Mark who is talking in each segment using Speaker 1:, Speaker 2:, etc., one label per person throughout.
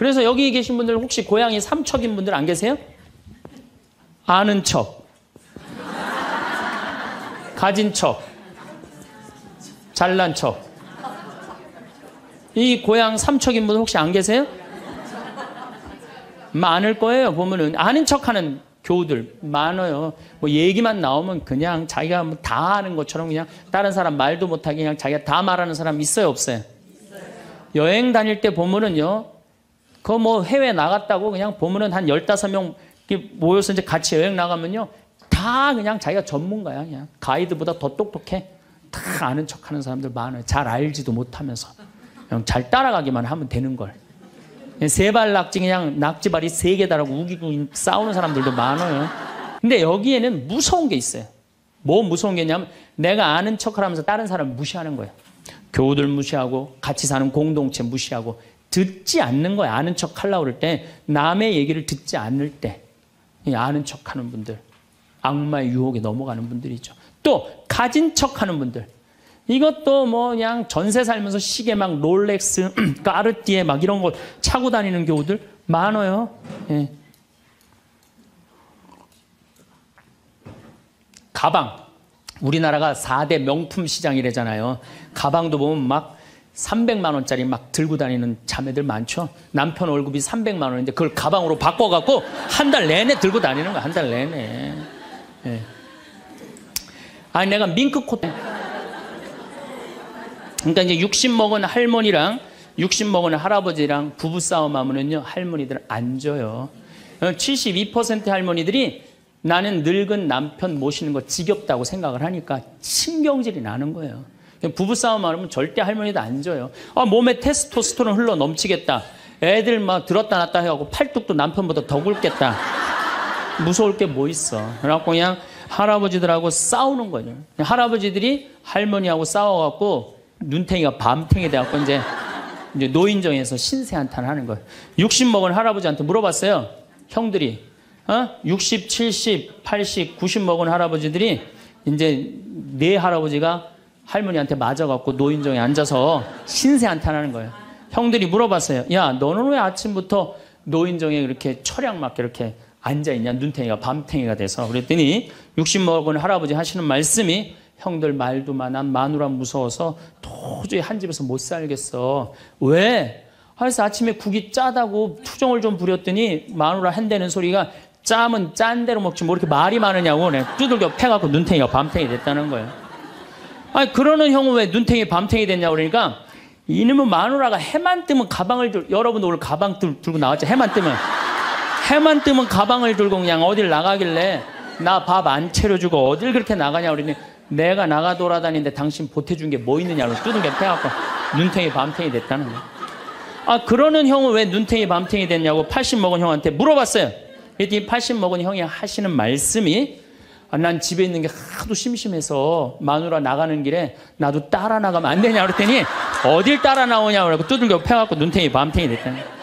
Speaker 1: 그래서 여기 계신 분들 혹시 고향이 삼척인 분들 안 계세요? 아는 척, 가진 척, 잘난 척. 이 고향 삼척인 분들 혹시 안 계세요? 많을 거예요. 보면은 아는 척하는 교우들 많아요. 뭐 얘기만 나오면 그냥 자기가 뭐 다 아는 것처럼 그냥 다른 사람 말도 못하게 그냥 자기가 다 말하는 사람 있어요, 없어요? 여행 다닐 때 보면은요, 그 뭐 해외 나갔다고 그냥 보면은 한 15명 모여서 이제 같이 여행 나가면요, 다 그냥 자기가 전문가야. 그냥 가이드보다 더 똑똑해. 다 아는 척 하는 사람들 많아요. 잘 알지도 못하면서. 그냥 잘 따라가기만 하면 되는 걸. 세발 낙지 그냥 낙지발이 3개 다라고 우기고 싸우는 사람들도 많아요. 근데 여기에는 무서운 게 있어요. 뭐 무서운 게 있냐면 내가 아는 척을 하면서 다른 사람 무시하는 거예요. 교우들 무시하고 같이 사는 공동체 무시하고 듣지 않는 거예요. 아는 척 하려고 그럴 때 남의 얘기를 듣지 않을 때 아는 척하는 분들, 악마의 유혹에 넘어가는 분들이죠. 또 가진 척하는 분들, 이것도 뭐 그냥 전세 살면서 시계 막 롤렉스, 까르띠에 막 이런 거 차고 다니는 교우들 많아요. 예. 가방, 우리나라가 4대 명품 시장이래잖아요. 가방도 보면 막 300만 원짜리 막 들고 다니는 자매들 많죠. 남편 월급이 300만 원인데 그걸 가방으로 바꿔갖고 한 달 내내 들고 다니는 거야. 한 달 내내. 예. 아니 내가 밍크코트, 그러니까 이제 60 먹은 할머니랑 60 먹은 할아버지랑 부부싸움 하면은요, 할머니들 안 줘요. 72% 할머니들이 나는 늙은 남편 모시는 거 지겹다고 생각을 하니까 신경질이 나는 거예요. 부부싸움 하면 절대 할머니도 안 줘요. 아, 몸에 테스토스테론 흘러 넘치겠다. 애들 막 들었다 놨다 해갖고 팔뚝도 남편보다 더 굵겠다. 무서울 게 뭐 있어. 그래갖고 그냥 할아버지들하고 싸우는 거예요. 할아버지들이 할머니하고 싸워갖고 눈탱이가 밤탱이 돼갖고 이제 노인정에서 신세한탄 하는 거예요. 60 먹은 할아버지한테 물어봤어요. 형들이 60, 70, 80, 90 먹은 할아버지들이 이제 네 할아버지가 할머니한테 맞아갖고 노인정에 앉아서 신세한탄 하는 거예요. 형들이 물어봤어요. 야, 너는 왜 아침부터 노인정에 이렇게 철양 맞게 이렇게 앉아있냐? 눈탱이가 밤탱이가 돼서. 그랬더니 60 먹은 할아버지 하시는 말씀이, 형들 말도 많아. 마누라 무서워서 도저히 한 집에서 못 살겠어. 왜? 그래서 아침에 국이 짜다고 투정을 좀 부렸더니 마누라 한다는 소리가, 짜면 짠 대로 먹지 뭐 이렇게 말이 많으냐고 두들겨 패갖고 눈탱이가 밤탱이 됐다는 거예요. 아니, 그러는 형은 왜 눈탱이 밤탱이 됐냐고 그러니까, 이놈의 마누라가 해만 뜨면 가방을 여러분 오늘 가방 들고 나왔죠. 해만 뜨면 가방을 들고 그냥 어딜 나가길래 나 밥 안 차려주고 어딜 그렇게 나가냐 그러니, 내가 나가 돌아다니는데 당신 보태준 게 뭐 있느냐고 두들겨 패갖고 눈탱이 밤탱이 됐다는 거예요. 아, 그러는 형은 왜 눈탱이 밤탱이 됐냐고 80 먹은 형한테 물어봤어요. 그랬더니 80 먹은 형이 하시는 말씀이, 난 집에 있는 게 하도 심심해서 마누라 나가는 길에 나도 따라 나가면 안 되냐 그랬더니, 어딜 따라 나오냐고 그러고 두들겨 패갖고 눈탱이 밤탱이 됐다는 거예요.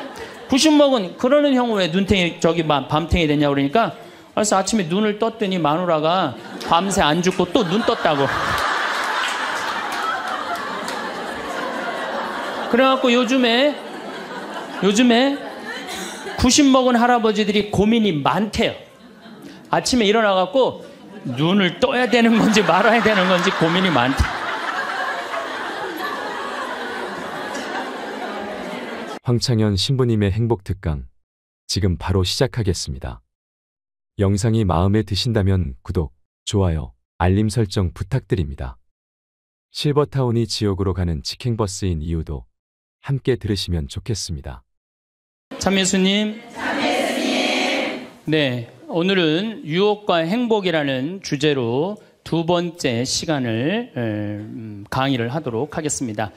Speaker 1: 90 먹은 그러는 형은 왜 눈탱이 밤탱이 됐냐고 그러니까, 그래서 아침에 눈을 떴더니 마누라가 밤새 안 죽고 또 눈 떴다고. 그래갖고 요즘에 90 먹은 할아버지들이 고민이 많대요. 아침에 일어나갖고 눈을 떠야 되는 건지 말아야 되는 건지 고민이 많대.
Speaker 2: 황창현 신부님의 행복특강, 지금 바로 시작하겠습니다. 영상이 마음에 드신다면 구독, 좋아요, 알림 설정 부탁드립니다. 실버타운이 지옥으로 가는 직행버스인 이유도 함께 들으시면 좋겠습니다.
Speaker 1: 참예수님. 네, 오늘은 유혹과 행복이라는 주제로 두 번째 시간을 강의를 하도록 하겠습니다.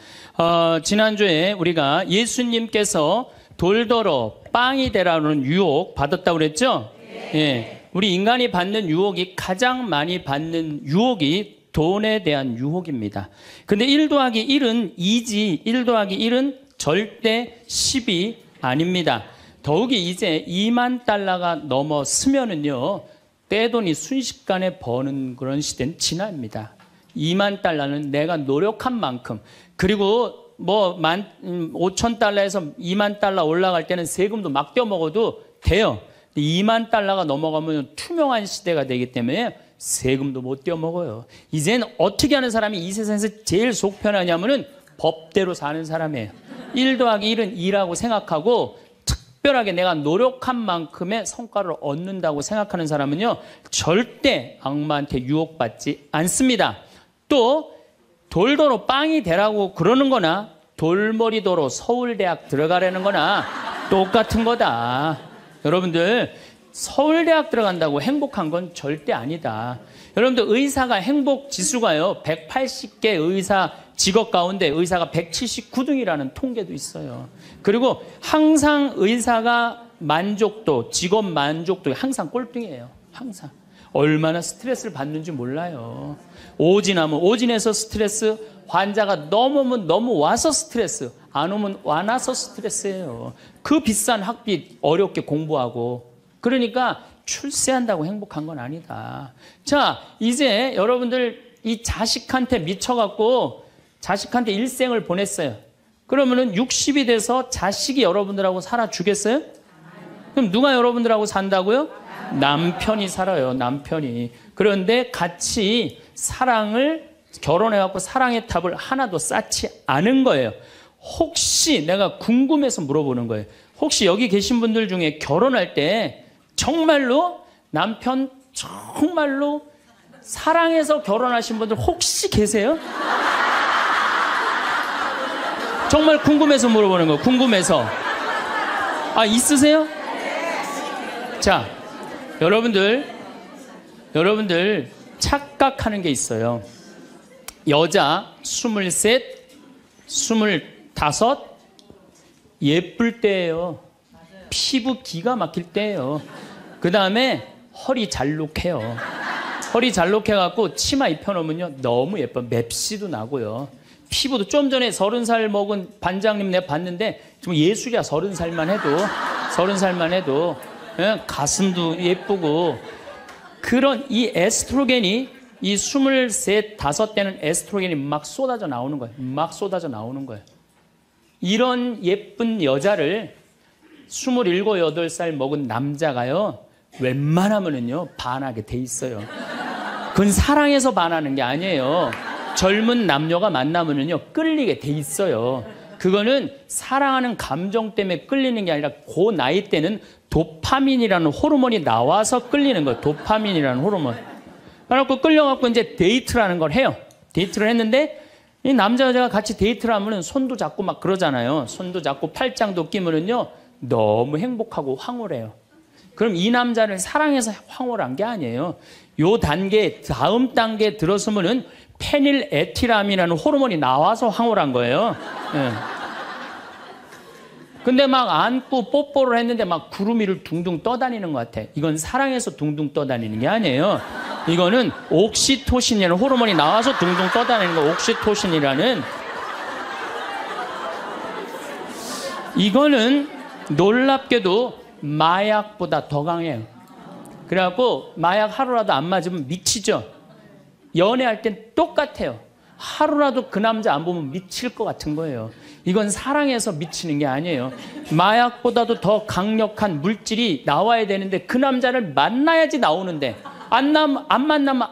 Speaker 1: 지난주에 우리가 예수님께서 돌더러 빵이 되라는 유혹 받았다고 그랬죠? 예, 우리 인간이 받는 유혹이 가장 많이 받는 유혹이 돈에 대한 유혹입니다. 근데 1 더하기 1은 2지 1 더하기 1은 절대 10이 아닙니다. 더욱이 이제 2만 달러가 넘었으면은요, 떼돈이 순식간에 버는 그런 시대는 지납니다. 2만 달러는 내가 노력한 만큼, 그리고 뭐 5,000달러에서 2만 달러 올라갈 때는 세금도 막 떼어먹어도 돼요. 2만 달러가 넘어가면 투명한 시대가 되기 때문에 세금도 못 떼어먹어요. 이제는 어떻게 하는 사람이 이 세상에서 제일 속 편하냐면은 법대로 사는 사람이에요. 1 더하기 1은 2라고 생각하고 특별하게 내가 노력한 만큼의 성과를 얻는다고 생각하는 사람은요, 절대 악마한테 유혹받지 않습니다. 또 돌도로 빵이 되라고 그러는 거나 돌머리도로 서울대학 들어가라는 거나 똑같은 거다. 여러분들, 서울대학 들어간다고 행복한 건 절대 아니다. 여러분들, 의사가 행복 지수가요, 180개 의사 직업 가운데 의사가 179등이라는 통계도 있어요. 그리고 항상 의사가 만족도, 직업 만족도가 항상 꼴등이에요. 항상. 얼마나 스트레스를 받는지 몰라요. 오진하면 오진해서 스트레스, 환자가 너무 오면 너무 와서 스트레스, 안 오면 와나서 스트레스예요. 그 비싼 학비 어렵게 공부하고. 그러니까 출세한다고 행복한 건 아니다. 자, 이제 여러분들 이 자식한테 미쳐갖고 자식한테 일생을 보냈어요. 그러면은 60이 돼서 자식이 여러분들하고 살아주겠어요? 그럼 누가 여러분들하고 산다고요? 남편이 살아요. 남편이. 그런데 같이 사랑을 결혼해갖고 사랑의 탑을 하나도 쌓지 않은 거예요. 혹시 내가 궁금해서 물어보는 거예요. 혹시 여기 계신 분들 중에 결혼할 때 정말로 남편 정말로 사랑해서 결혼하신 분들 혹시 계세요? 정말 궁금해서 물어보는 거예요. 궁금해서. 아, 있으세요? 자, 여러분들 착각하는 게 있어요. 여자 23, 25 예쁠 때예요. 피부 기가 막힐 때예요. 그 다음에 허리 잘록해요. 허리 잘록해갖고 치마 입혀놓으면요 너무 예뻐. 맵시도 나고요. 피부도 좀 전에 30살 먹은 반장님 내가 봤는데 좀 예술이야. 30살만 해도 가슴도 예쁘고. 그런 이 에스트로겐이 이 23, 5때는 에스트로겐이 막 쏟아져 나오는 거예요. 막 쏟아져 나오는 거예요. 이런 예쁜 여자를 27, 8살 먹은 남자가요 웬만하면은요 반하게 돼 있어요. 그건 사랑해서 반하는 게 아니에요. 젊은 남녀가 만나면은요 끌리게 돼 있어요. 그거는 사랑하는 감정 때문에 끌리는 게 아니라 그 나이 때는 도파민이라는 호르몬이 나와서 끌리는 거예요. 도파민이라는 호르몬. 그래갖고 끌려갖고 이제 데이트라는 걸 해요. 데이트를 했는데 이 남자 여자가 같이 데이트를 하면은 손도 잡고 막 그러잖아요. 손도 잡고 팔짱도 끼면은요 너무 행복하고 황홀해요. 그럼 이 남자를 사랑해서 황홀한 게 아니에요. 요 단계, 다음 단계에 들어서면은 페닐에틸아민이라는 호르몬이 나와서 황홀한 거예요. 예. 근데 막 안고 뽀뽀를 했는데 막 구름 위를 둥둥 떠다니는 것 같아. 이건 사랑해서 둥둥 떠다니는 게 아니에요. 이거는 옥시토신이라는 호르몬이 나와서 둥둥 떠다니는 거. 옥시토신이라는. 이거는 놀랍게도 마약보다 더 강해요. 그래갖고 마약 하루라도 안 맞으면 미치죠. 연애할 땐 똑같아요. 하루라도 그 남자 안 보면 미칠 것 같은 거예요. 이건 사랑해서 미치는 게 아니에요. 마약보다도 더 강력한 물질이 나와야 되는데 그 남자를 만나야지 나오는데 안 만나면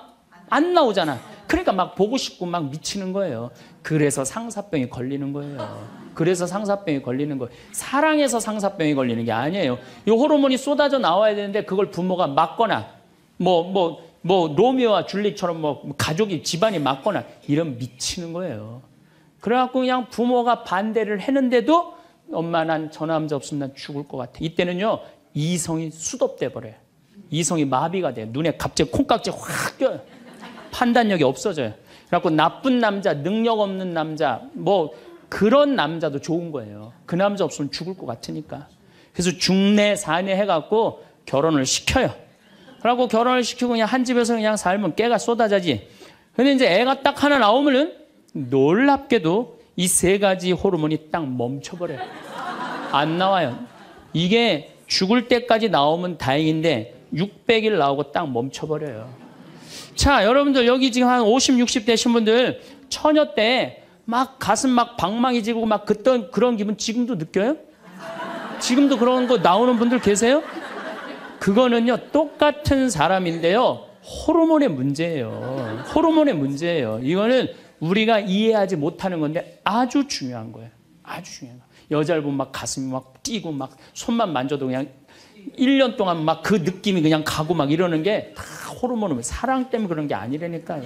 Speaker 1: 안 나오잖아. 그러니까 막 보고 싶고 막 미치는 거예요. 그래서 상사병이 걸리는 거예요. 그래서 상사병이 걸리는 거예요. 사랑해서 상사병이 걸리는 게 아니에요. 이 호르몬이 쏟아져 나와야 되는데 그걸 부모가 막거나 로미오와 줄리처럼 가족이 집안이 막거나 이러면 미치는 거예요. 그래갖고 그냥 부모가 반대를 했는데도 엄마 난 저 남자 없으면 난 죽을 것 같아. 이때는요 이성이 수독돼 버려요. 이성이 마비가 돼요. 눈에 갑자기 콩깍지 확 껴요. 판단력이 없어져요. 그래갖고 나쁜 남자, 능력 없는 남자, 그런 남자도 좋은 거예요. 그 남자 없으면 죽을 것 같으니까. 그래서 중내 사내 해갖고 결혼을 시켜요. 그러고 결혼을 시키고 그냥 한 집에서 그냥 살면 깨가 쏟아지지. 근데 이제 애가 딱 하나 나오면은 놀랍게도 이 3가지 호르몬이 딱 멈춰버려요. 안 나와요. 이게 죽을 때까지 나오면 다행인데 600일 나오고 딱 멈춰버려요. 자, 여러분들 여기 지금 한 50, 60 되신 분들 처녀 때 막 가슴 막 방망이지고 막 그런 기분 지금도 느껴요? 지금도 그런 거 나오는 분들 계세요? 그거는요, 똑같은 사람인데요, 호르몬의 문제예요. 호르몬의 문제예요. 이거는 우리가 이해하지 못하는 건데 아주 중요한 거예요. 아주 중요한 거예요. 여자를 보면 막 가슴이 막 뛰고 막 손만 만져도 그냥 1년 동안 막 그 느낌이 그냥 가고 막 이러는 게 다 호르몬은 사랑 때문에 그런 게 아니라니까요.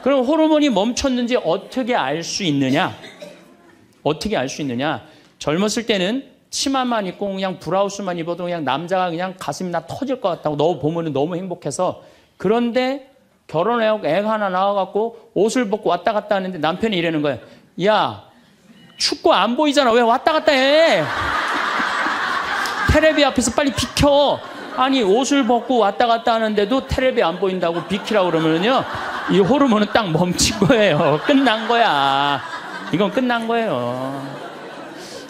Speaker 1: 그럼 호르몬이 멈췄는지 어떻게 알 수 있느냐? 어떻게 알 수 있느냐? 젊었을 때는 치마만 입고 그냥 브라우스만 입어도 그냥 남자가 그냥 가슴이 나 터질 것 같다고 너 보면 너무 행복해서. 그런데 결혼하고 애가 하나 나와갖고 옷을 벗고 왔다 갔다 하는데 남편이 이러는 거예요. 야, 춥고 안 보이잖아. 왜 왔다 갔다 해? 테레비 앞에서 빨리 비켜. 아니, 옷을 벗고 왔다 갔다 하는데도 테레비 안 보인다고 비키라고 그러면요, 이 호르몬은 딱 멈춘 거예요. 끝난 거야. 이건 끝난 거예요.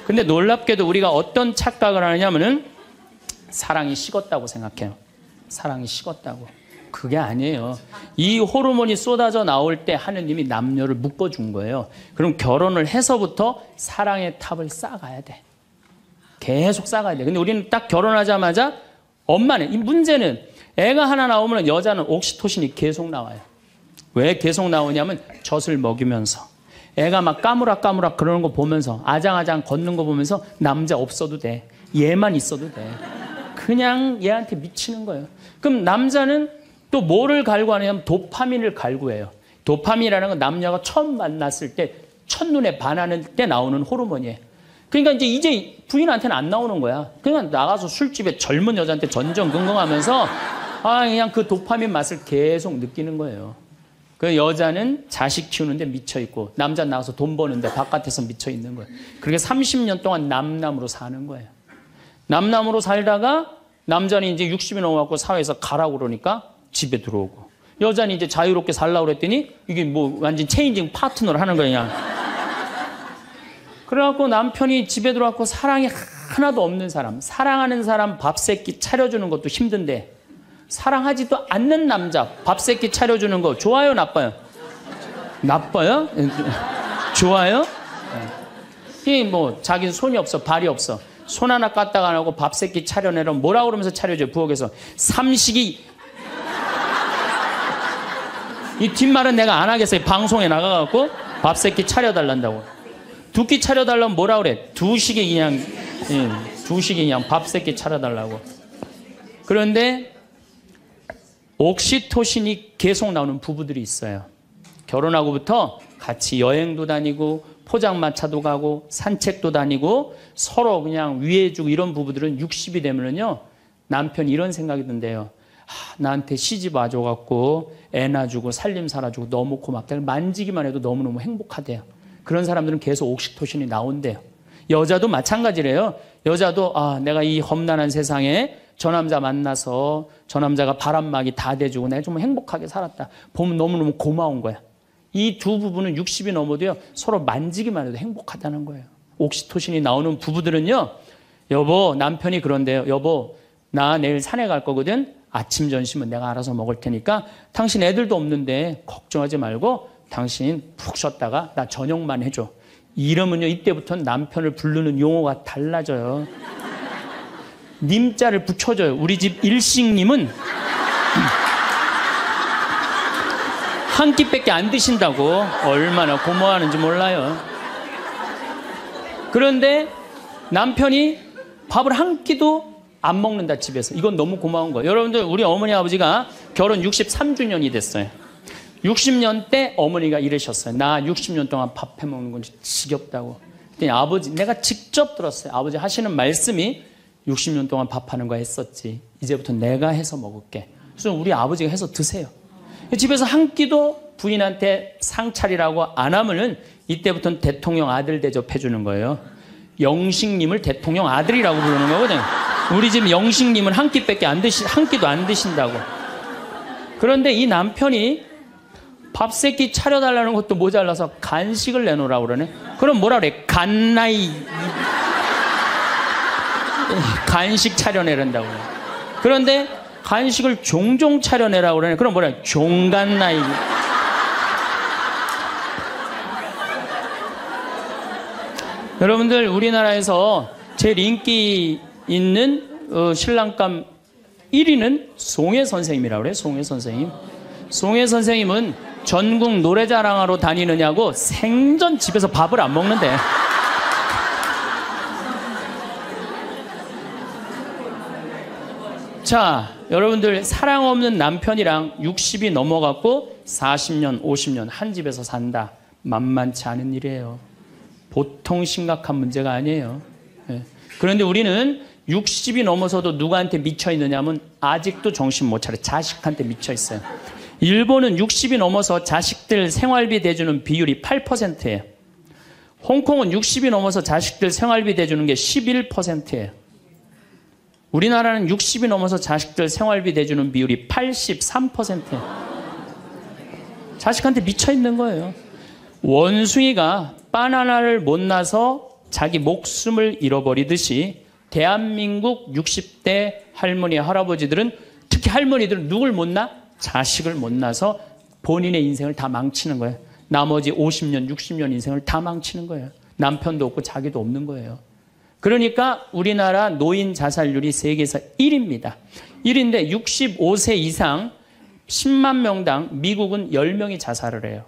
Speaker 1: 근데 놀랍게도 우리가 어떤 착각을 하느냐면은 사랑이 식었다고 생각해요. 사랑이 식었다고. 그게 아니에요. 이 호르몬이 쏟아져 나올 때 하느님이 남녀를 묶어준 거예요. 그럼 결혼을 해서부터 사랑의 탑을 쌓아가야 돼. 계속 쌓아가야 돼. 근데 우리는 딱 결혼하자마자 엄마는, 이 문제는 애가 하나 나오면 여자는 옥시토신이 계속 나와요. 왜 계속 나오냐면 젖을 먹이면서 애가 막 까무락까무락 그러는 거 보면서 아장아장 걷는 거 보면서 남자 없어도 돼. 얘만 있어도 돼. 그냥 얘한테 미치는 거예요. 그럼 남자는 또 뭐를 갈구하냐면 도파민을 갈구해요. 도파민이라는 건 남녀가 처음 만났을 때 첫눈에 반하는 때 나오는 호르몬이에요. 그러니까 이제 부인한테는 안 나오는 거야. 그냥 나가서 술집에 젊은 여자한테 전전긍긍하면서 그냥 그 도파민 맛을 계속 느끼는 거예요. 그 여자는 자식 키우는데 미쳐있고 남자는 나가서 돈 버는데 바깥에서 미쳐있는 거예요. 그렇게 30년 동안 남남으로 사는 거예요. 남남으로 살다가 남자는 이제 60이 넘어갖고 사회에서 가라고 그러니까 집에 들어오고, 여자는 이제 자유롭게 살라고 그랬더니 이게 뭐 완전 체인징 파트너를 하는 거야 그냥. 그래갖고 남편이 집에 들어왔고 사랑이 하나도 없는 사람, 사랑하는 사람 밥 세끼 차려주는 것도 힘든데 사랑하지도 않는 남자 밥 세끼 차려주는 거 좋아요, 나빠요? 나빠요? 좋아요? 이 뭐 자기는 손이 없어, 발이 없어, 손 하나 까딱 안 하고 밥 세끼 차려내라면 뭐라 그러면서 차려줘요? 부엌에서 삼식이. 이 뒷말은 내가 안 하겠어요. 방송에 나가갖고 밥 세끼 차려달란다고. 두 끼 차려달라면 뭐라 그래? 두식이 그냥, 두식이 그냥 밥 세끼 차려달라고. 그런데 옥시토신이 계속 나오는 부부들이 있어요. 결혼하고부터 같이 여행도 다니고 포장마차도 가고 산책도 다니고 서로 그냥 위해주고 이런 부부들은 60이 되면은요, 남편이 이런 생각이 든대요. 나한테 시집 와줘갖고 애 낳아주고 살림 살아주고 너무 고맙다. 만지기만 해도 너무너무 행복하대요. 그런 사람들은 계속 옥시토신이 나온대요. 여자도 마찬가지래요. 여자도 내가 이 험난한 세상에 저 남자 만나서 저 남자가 바람막이 다 대주고 내가 좀 행복하게 살았다. 보면 너무너무 고마운 거야. 이 두 부부는 60이 넘어도요, 서로 만지기만 해도 행복하다는 거예요. 옥시토신이 나오는 부부들은요, 여보, 남편이 그런데요. 여보, 나 내일 산에 갈 거거든. 아침 점심은 내가 알아서 먹을 테니까 당신 애들도 없는데 걱정하지 말고 당신 푹 쉬었다가 나 저녁만 해줘. 이러면요, 이때부터는 남편을 부르는 용어가 달라져요. 님자를 붙여줘요. 우리 집 일식님은 한 끼밖에 안 드신다고. 얼마나 고마워하는지 몰라요. 그런데 남편이 밥을 한 끼도 안 먹는다, 집에서. 이건 너무 고마운 거예요. 여러분들, 우리 어머니 아버지가 결혼 63주년이 됐어요. 60년 때 어머니가 이러셨어요. 나 60년 동안 밥 해먹는 건 지겹다고. 그랬더니 아버지, 내가 직접 들었어요. 아버지 하시는 말씀이 60년 동안 밥하는 거 했었지. 이제부터 내가 해서 먹을게. 그래서 우리 아버지가 해서 드세요. 집에서 한 끼도 부인한테 상 차리라고 안 하면은 이때부터는 대통령 아들 대접해 주는 거예요. 영식님을 대통령 아들이라고 부르는 거거든요. 우리 집 영식님은 한 끼밖에 안 한 끼도 안 드신다고. 그런데 이 남편이 밥 세 끼 차려달라는 것도 모자라서 간식을 내놓으라고 그러네. 그럼 뭐라 그래? 간나이. 간식 차려내란다고. 그런데 간식을 종종 차려내라고 그러네. 그럼 뭐라 그래? 종간나이. 여러분들 우리나라에서 제일 인기 있는 신랑감 1위는 송혜 선생님이라고 그래요. 송혜 선생님. 송혜 선생님은 전국 노래자랑하러 다니느냐고 생전 집에서 밥을 안 먹는데. 자, 여러분들 사랑 없는 남편이랑 60이 넘어갔고 40년, 50년 한 집에서 산다. 만만치 않은 일이에요. 보통 심각한 문제가 아니에요. 예. 그런데 우리는 60이 넘어서도 누구한테 미쳐 있느냐면 아직도 정신 못 차려. 자식한테 미쳐 있어요. 일본은 60이 넘어서 자식들 생활비 대주는 비율이 8%예요. 홍콩은 60이 넘어서 자식들 생활비 대주는 게 11%예요. 우리나라는 60이 넘어서 자식들 생활비 대주는 비율이 83%예요. 자식한테 미쳐 있는 거예요. 원숭이가 바나나를 못 나서 자기 목숨을 잃어버리듯이 대한민국 60대 할머니, 할아버지들은, 특히 할머니들은 누굴 못 낳아? 자식을 못 낳아서 본인의 인생을 다 망치는 거예요. 나머지 50년, 60년 인생을 다 망치는 거예요. 남편도 없고 자기도 없는 거예요. 그러니까 우리나라 노인 자살률이 세계에서 1위입니다. 1위인데 65세 이상 10만 명당 미국은 10명이 자살을 해요.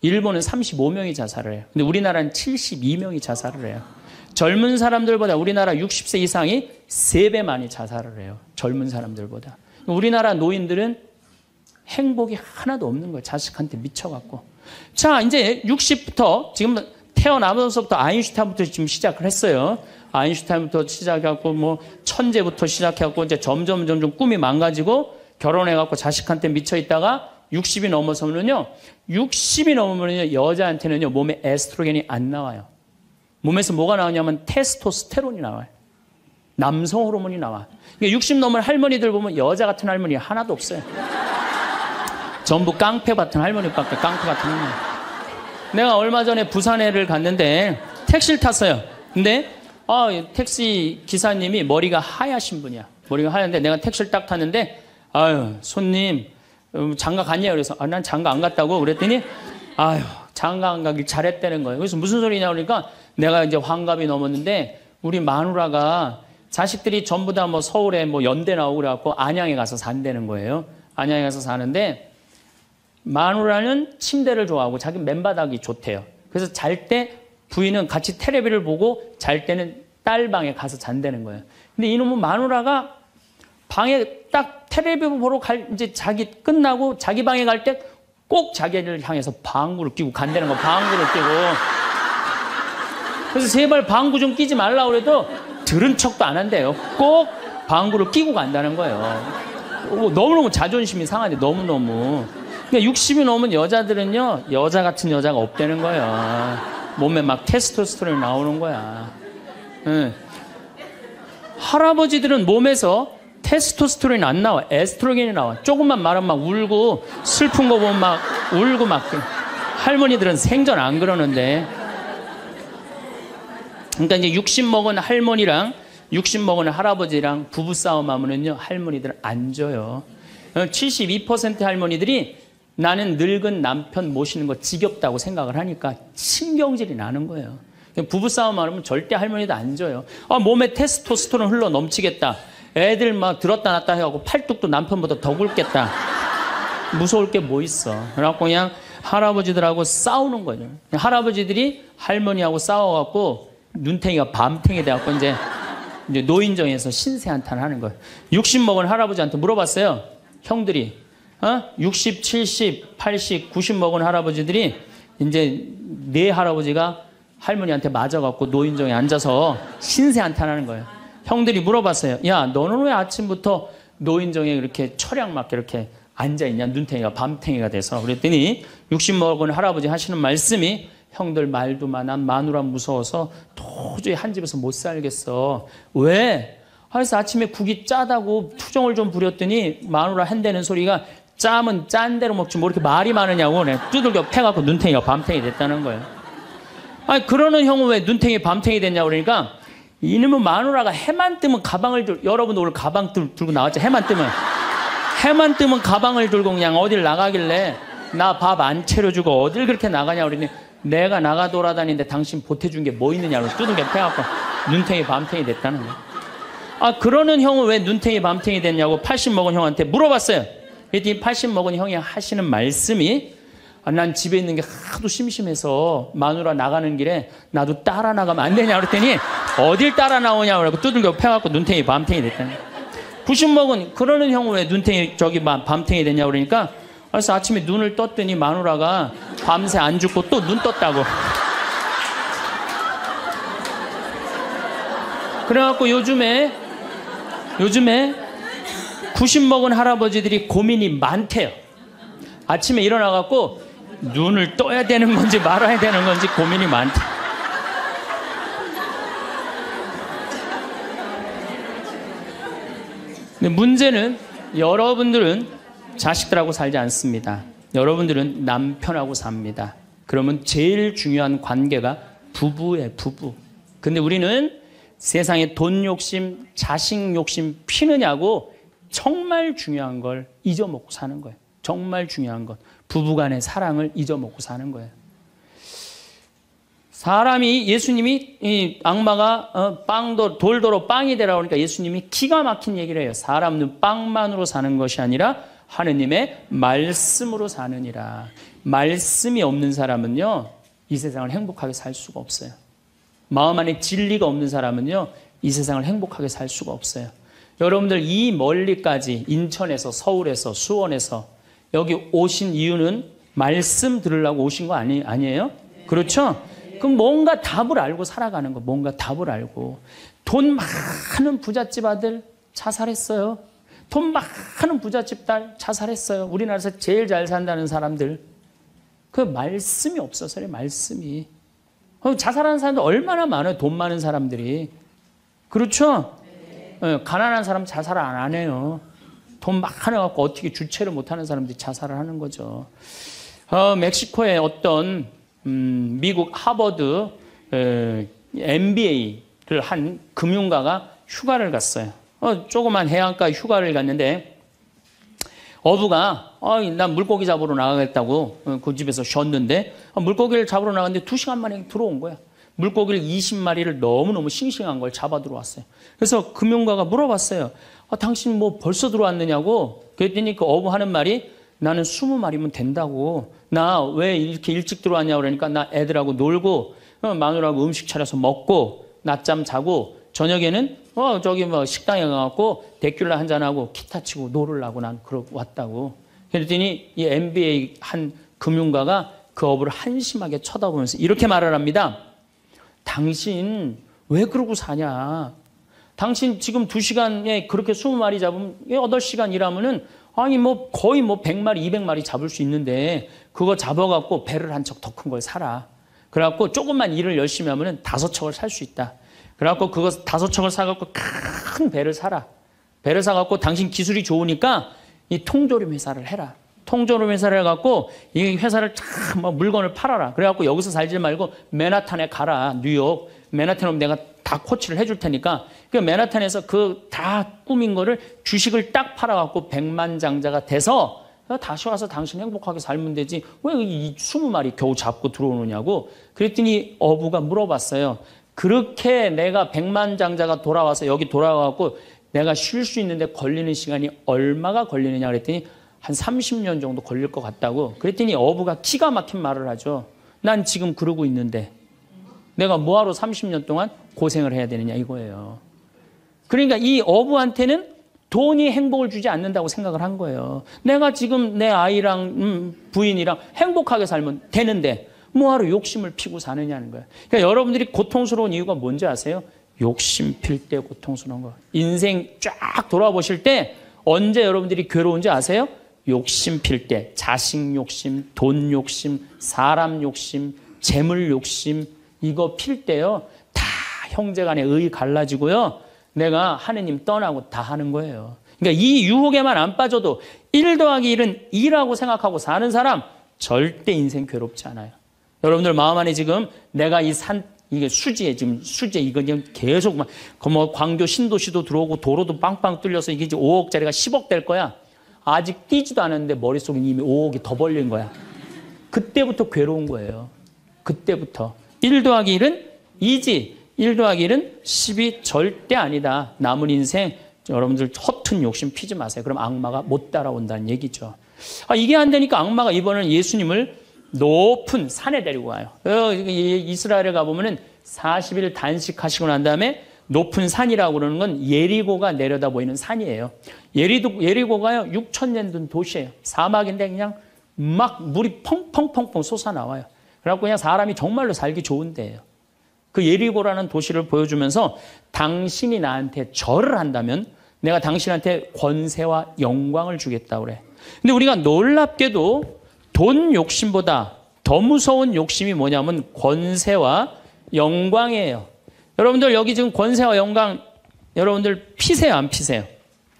Speaker 1: 일본은 35명이 자살을 해요. 근데 우리나라는 72명이 자살을 해요. 젊은 사람들보다 우리나라 60세 이상이 3배 많이 자살을 해요. 젊은 사람들보다. 우리나라 노인들은 행복이 하나도 없는 거예요. 자식한테 미쳐갖고. 자, 이제 60부터 지금 태어나면서부터 아인슈타인부터 지금 시작을 했어요. 아인슈타인부터 시작해갖고 뭐 천재부터 시작해갖고 이제 점점 꿈이 망가지고 결혼해갖고 자식한테 미쳐 있다가 60이 넘어서면요. 60이 넘으면요. 여자한테는요. 몸에 에스트로겐이 안 나와요. 몸에서 뭐가 나오냐면 테스토스테론이 나와요. 남성 호르몬이 나와. 그러니까 60 넘은 할머니들 보면 여자 같은 할머니 하나도 없어요. 전부 깡패 같은 할머니밖에, 깡패 같은 할머니. 내가 얼마 전에 부산에를 갔는데 택시를 탔어요. 근데 택시 기사님이 머리가 하얗신 분이야. 머리가 하얀데 내가 택시를 딱 탔는데 아유, 손님 장가 갔냐고. 그래서 난 장가 안 갔다고 그랬더니 아유, 장가 안 가길 잘했다는 거예요. 그래서 무슨 소리냐 그러니까 내가 이제 환갑이 넘었는데 우리 마누라가 자식들이 전부 다 뭐 서울에 뭐 연대 나오고 그래갖고 안양에 가서 산다는 거예요. 안양에 가서 사는데 마누라는 침대를 좋아하고 자기 맨바닥이 좋대요. 그래서 잘 때 부인은 같이 텔레비를 보고 잘 때는 딸 방에 가서 잔다는 거예요. 근데 이놈은 마누라가 방에 딱 텔레비 보러 이제 자기 끝나고 자기 방에 갈 때 꼭 자기를 향해서 방구를 끼고 간다는 거. 방구를 끼고. 그래서 제발 방구 좀 끼지 말라고 그래도 들은 척도 안 한대요. 꼭 방구를 끼고 간다는 거예요. 너무너무 자존심이 상하네. 너무너무. 그러니까 60이 넘은 여자들은요. 여자 같은 여자가 없다는 거예요. 몸에 막 테스토스테론이 나오는 거야. 할아버지들은 몸에서 테스토스테론이 안 나와. 에스트로겐이 나와. 조금만 말하면 막 울고 슬픈 거 보면 막 울고 막. 할머니들은 생전 안 그러는데. 그러니까 이제 60 먹은 할머니랑 60 먹은 할아버지랑 부부싸움 하면은요. 할머니들은 안 져요. 72% 할머니들이 나는 늙은 남편 모시는 거 지겹다고 생각을 하니까 신경질이 나는 거예요. 부부싸움 하면 절대 할머니도 안 져요. 몸에 테스토스테론 흘러 넘치겠다. 애들 막 들었다 놨다 해갖고 팔뚝도 남편보다 더 굵겠다. 무서울 게 뭐 있어. 그래갖고 그냥 할아버지들하고 싸우는 거죠. 할아버지들이 할머니하고 싸워갖고 눈탱이가 밤탱이 돼갖고 이제 노인정에서 신세한탄 하는 거예요. 60 먹은 할아버지한테 물어봤어요. 형들이 60, 70, 80, 90 먹은 할아버지들이 이제 네 할아버지가 할머니한테 맞아갖고 노인정에 앉아서 신세한탄하는 거예요. 형들이 물어봤어요. 야, 너는 왜 아침부터 노인정에 이렇게 철양맞게 이렇게 앉아있냐? 눈탱이가 밤탱이가 돼서. 그랬더니 60 먹은 할아버지 하시는 말씀이 형들 말도 많아. 마누라 무서워서 도저히 한 집에서 못 살겠어. 왜? 그래서 아침에 국이 짜다고 투정을 좀 부렸더니 마누라 한다는 소리가 짜면 짠 대로 먹지 뭐 이렇게 말이 많으냐고 두들겨 패갖고 눈탱이가 밤탱이 됐다는 거예요. 아니 그러는 형은 왜 눈탱이 밤탱이 됐냐고 그러니까 이놈의 마누라가 해만 뜨면 가방을 여러분 오늘 가방 들고 나왔죠. 해만 뜨면 가방을 들고 그냥 어딜 나가길래 나 밥 안 차려주고 어딜 그렇게 나가냐고 그러니 내가 나가 돌아다니는데 당신 보태준 게 뭐 있느냐고 두들겨 패갖고 눈탱이 밤탱이 됐다는 거야. 아, 그러는 형은 왜 눈탱이 밤탱이 됐냐고 80 먹은 형한테 물어봤어요. 그랬더니 80 먹은 형이 하시는 말씀이 난 집에 있는 게 하도 심심해서 마누라 나가는 길에 나도 따라 나가면 안 되냐 그랬더니 어딜 따라 나오냐고 그러고 두들겨 패갖고 눈탱이 밤탱이 됐다는 거야. 90 먹은 그러는 형은 왜 눈탱이 밤탱이 됐냐고 그러니까 그래서 아침에 눈을 떴더니 마누라가 밤새 안 죽고 또 눈 떴다고. 그래갖고 요즘에 90 먹은 할아버지들이 고민이 많대요. 아침에 일어나갖고 눈을 떠야 되는 건지 말아야 되는 건지 고민이 많대. 근데 문제는 여러분들은 자식들하고 살지 않습니다. 여러분들은 남편하고 삽니다. 그러면 제일 중요한 관계가 부부예요, 부부. 근데 우리는 세상에 돈 욕심, 자식 욕심 피느냐고 정말 중요한 걸 잊어먹고 사는 거예요. 정말 중요한 것. 부부간의 사랑을 잊어먹고 사는 거예요. 사람이 예수님이 이 악마가 돌도로 빵이 되라고 하니까 예수님이 기가 막힌 얘기를 해요. 사람은 빵만으로 사는 것이 아니라 하느님의 말씀으로 사느니라. 말씀이 없는 사람은요, 이 세상을 행복하게 살 수가 없어요. 마음 안에 진리가 없는 사람은요, 이 세상을 행복하게 살 수가 없어요. 여러분들 이 멀리까지 인천에서 서울에서 수원에서 여기 오신 이유는 말씀 들으려고 오신 거 아니에요? 그렇죠? 그럼 뭔가 답을 알고 살아가는 거, 뭔가 답을 알고. 돈 많은 부잣집 아들 자살했어요. 돈 많은 부잣집 딸 자살했어요. 우리나라에서 제일 잘 산다는 사람들. 그 말씀이 없어서요, 말씀이. 자살하는 사람들 얼마나 많아요, 돈 많은 사람들이. 그렇죠? 가난한 사람 자살 안 해요. 돈 많아갖고 어떻게 주체를 못하는 사람들이 자살을 하는 거죠. 멕시코의 어떤 미국 하버드 MBA를 한 금융가가 휴가를 갔어요. 조그만 해안가 휴가를 갔는데 어부가 난 물고기 잡으러 나가겠다고 그 집에서 쉬었는데 물고기를 잡으러 나갔는데 2시간 만에 들어온 거야. 물고기를 20마리를 너무너무 싱싱한 걸 잡아 들어왔어요. 그래서 금융가가 물어봤어요. 당신 뭐 벌써 들어왔느냐고. 그랬더니 그 어부 하는 말이 나는 20마리면 된다고. 나 왜 이렇게 일찍 들어왔냐고 그러니까 나 애들하고 놀고 마누라하고 음식 차려서 먹고 낮잠 자고 저녁에는 저기 뭐 식당에 가갖고 데큘라 한잔하고 기타 치고 놀으려고 난 그러고 왔다고. 그랬더니 이 MBA 한 금융가가 그 어부를 한심하게 쳐다보면서 이렇게 말을 합니다. 당신 왜 그러고 사냐? 당신 지금 2시간에 그렇게 20마리 잡으면 8시간 일하면은 아니 뭐 거의 뭐 100마리, 200마리 잡을 수 있는데 그거 잡아갖고 배를 한 척 더 큰 걸 사라. 그래갖고 조금만 일을 열심히 하면은 5척을 살 수 있다. 그래갖고 그거 5척을 사갖고 큰 배를 사라. 배를 사갖고 당신 기술이 좋으니까 이 통조림 회사를 해라. 통조림 회사를 해갖고 이 회사를 참 물건을 팔아라. 그래갖고 여기서 살지 말고 맨하탄에 가라. 뉴욕. 맨하탄에 오면 내가 다 코치를 해줄 테니까 그 맨하탄에서 그 다 꾸민 거를 주식을 딱 팔아갖고 백만장자가 돼서 다시 와서 당신 행복하게 살면 되지. 왜 이 20마리 겨우 잡고 들어오느냐고. 그랬더니 어부가 물어봤어요. 그렇게 내가 백만장자가 돌아와서 여기 돌아와갖고 내가 쉴 수 있는데 걸리는 시간이 얼마가 걸리느냐 그랬더니 한 30년 정도 걸릴 것 같다고. 그랬더니 어부가 기가 막힌 말을 하죠. 난 지금 그러고 있는데 내가 뭐하러 30년 동안 고생을 해야 되느냐 이거예요. 그러니까 이 어부한테는 돈이 행복을 주지 않는다고 생각을 한 거예요. 내가 지금 내 아이랑 부인이랑 행복하게 살면 되는데 뭐하러 욕심을 피고 사느냐는 거예요. 그러니까 여러분들이 고통스러운 이유가 뭔지 아세요? 욕심 필 때 고통스러운 거. 인생 쫙 돌아보실 때 언제 여러분들이 괴로운지 아세요? 욕심 필 때. 자식 욕심, 돈 욕심, 사람 욕심, 재물 욕심 이거 필 때요. 다 형제간에 의 갈라지고요. 내가 하느님 떠나고 다 하는 거예요. 그러니까 이 유혹에만 안 빠져도 1 더하기 1은 2라고 생각하고 사는 사람 절대 인생 괴롭지 않아요. 여러분들 마음 안에 지금 내가 이게 수지에 지금 수지 이거 그냥 계속 막 뭐 광교 신도시도 들어오고 도로도 빵빵 뚫려서 이게 이제 5억짜리가 10억 될 거야. 아직 뛰지도 않았는데 머릿속에 이미 5억이 더 벌린 거야. 그때부터 괴로운 거예요. 그때부터 1 더하기 1은 2지. 1 더하기 1은 10이 절대 아니다. 남은 인생 여러분들 허튼 욕심 피지 마세요. 그럼 악마가 못 따라온다는 얘기죠. 이게 안 되니까 악마가 이번에는 예수님을 높은 산에 데리고 가요. 이스라엘에 가보면은 40일 단식하시고 난 다음에 높은 산이라고 그러는 건 예리고가 내려다 보이는 산이에요. 예리고가요 6,000년 된 도시예요. 사막인데 그냥 막 물이 펑펑펑펑 솟아나와요. 그래갖고 그냥 사람이 정말로 살기 좋은 데예요. 그 예리고라는 도시를 보여주면서 당신이 나한테 절을 한다면 내가 당신한테 권세와 영광을 주겠다고 그래. 근데 우리가 놀랍게도 돈 욕심보다 더 무서운 욕심이 뭐냐면 권세와 영광이에요. 여러분들 여기 지금 권세와 영광 여러분들 피세요 안 피세요?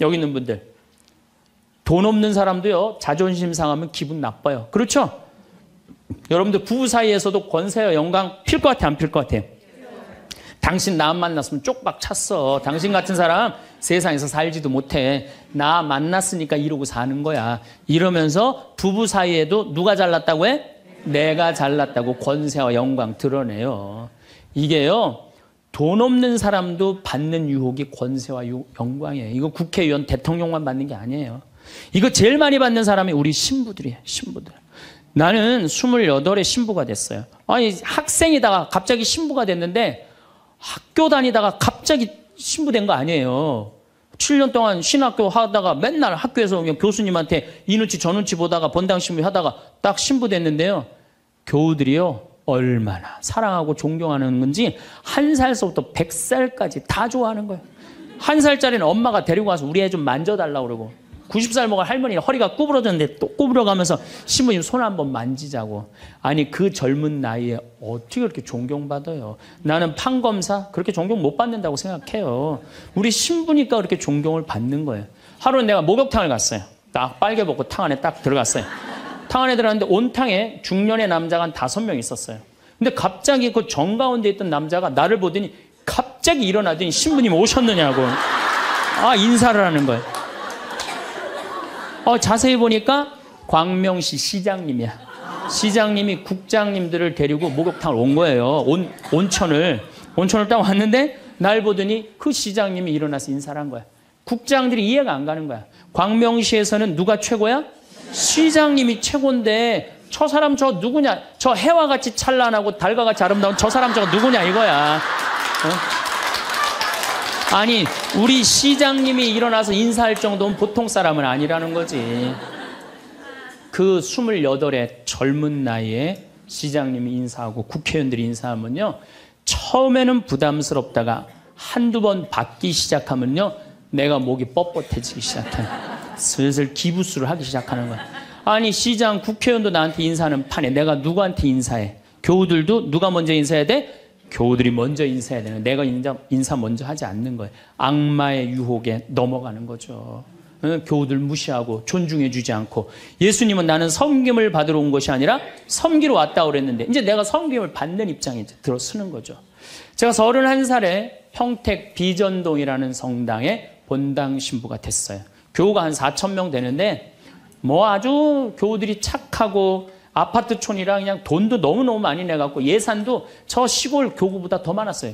Speaker 1: 여기 있는 분들. 돈 없는 사람도요 자존심 상하면 기분 나빠요. 그렇죠? 여러분들 부부 사이에서도 권세와 영광 필 것 같아 안 필 것 같아요? 당신 나 만났으면 쪽박 찼어. 당신 같은 사람 세상에서 살지도 못해. 나 만났으니까 이러고 사는 거야. 이러면서 부부 사이에도 누가 잘났다고 해? 내가 잘났다고 권세와 영광 드러내요. 이게요. 돈 없는 사람도 받는 유혹이 권세와 영광이에요. 이거 국회의원 대통령만 받는 게 아니에요. 이거 제일 많이 받는 사람이 우리 신부들이에요. 신부들. 나는 28에 신부가 됐어요. 학생이다가 갑자기 신부가 됐는데 학교 다니다가 갑자기 신부된 거 아니에요. 7년 동안 신학교 하다가 맨날 학교에서 그냥 교수님한테 이 눈치 저 눈치 보다가 본당 신부 하다가 딱 신부 됐는데요. 교우들이요. 얼마나 사랑하고 존경하는 건지 1살서부터 100살까지 다 좋아하는 거예요. 1살짜리는 엄마가 데리고 가서 우리 애 좀 만져달라고 그러고 90살 먹은 할머니 허리가 구부러졌는데 또 구부러가면서 신부님 손 한번 만지자고. 아니 그 젊은 나이에 어떻게 그렇게 존경받아요. 나는 판검사 그렇게 존경 못 받는다고 생각해요. 우리 신부니까 그렇게 존경을 받는 거예요. 하루는 내가 목욕탕을 갔어요. 딱 빨개 벗고 탕 안에 딱 들어갔어요. 탕 안에 들어갔는데 온탕에 중년의 남자가 한 5명 있었어요. 근데 갑자기 그 정가운데 있던 남자가 나를 보더니 갑자기 일어나더니 신부님 오셨느냐고 인사를 하는 거예요. 자세히 보니까 광명시 시장님이야. 시장님이 국장님들을 데리고 목욕탕을 온 거예요. 온천을 딱 왔는데 날 보더니 그 시장님이 일어나서 인사를 한 거야. 국장들이 이해가 안 가는 거야. 광명시에서는 누가 최고야? 시장님이 최고인데 저 사람 저 누구냐? 저 해와 같이 찬란하고 달과 같이 아름다운 저 사람 저거 누구냐 이거야. 아니 우리 시장님이 일어나서 인사할 정도는 보통 사람은 아니라는 거지. 그 28의 젊은 나이에 시장님이 인사하고 국회의원들이 인사하면요. 처음에는 부담스럽다가 한두 번 받기 시작하면요. 내가 목이 뻣뻣해지기 시작해. 슬슬 기부수를 하기 시작하는 거야. 아니 시장 국회의원도 나한테 인사하는 판에 내가 누구한테 인사해? 교우들도 누가 먼저 인사해야 돼? 교우들이 먼저 인사해야 되는 내가 인사 먼저 하지 않는 거예요. 악마의 유혹에 넘어가는 거죠. 교우들 무시하고 존중해 주지 않고 예수님은 나는 섬김을 받으러 온 것이 아니라 섬기러 왔다고 그랬는데 이제 내가 섬김을 받는 입장에 이제 들어서는 거죠. 제가 31살에 평택 비전동이라는 성당에 본당 신부가 됐어요. 교우가 한 4,000명 되는데 뭐 아주 교우들이 착하고 아파트촌이라 그냥 돈도 너무너무 많이 내갖고 예산도 저 시골 교구보다 더 많았어요.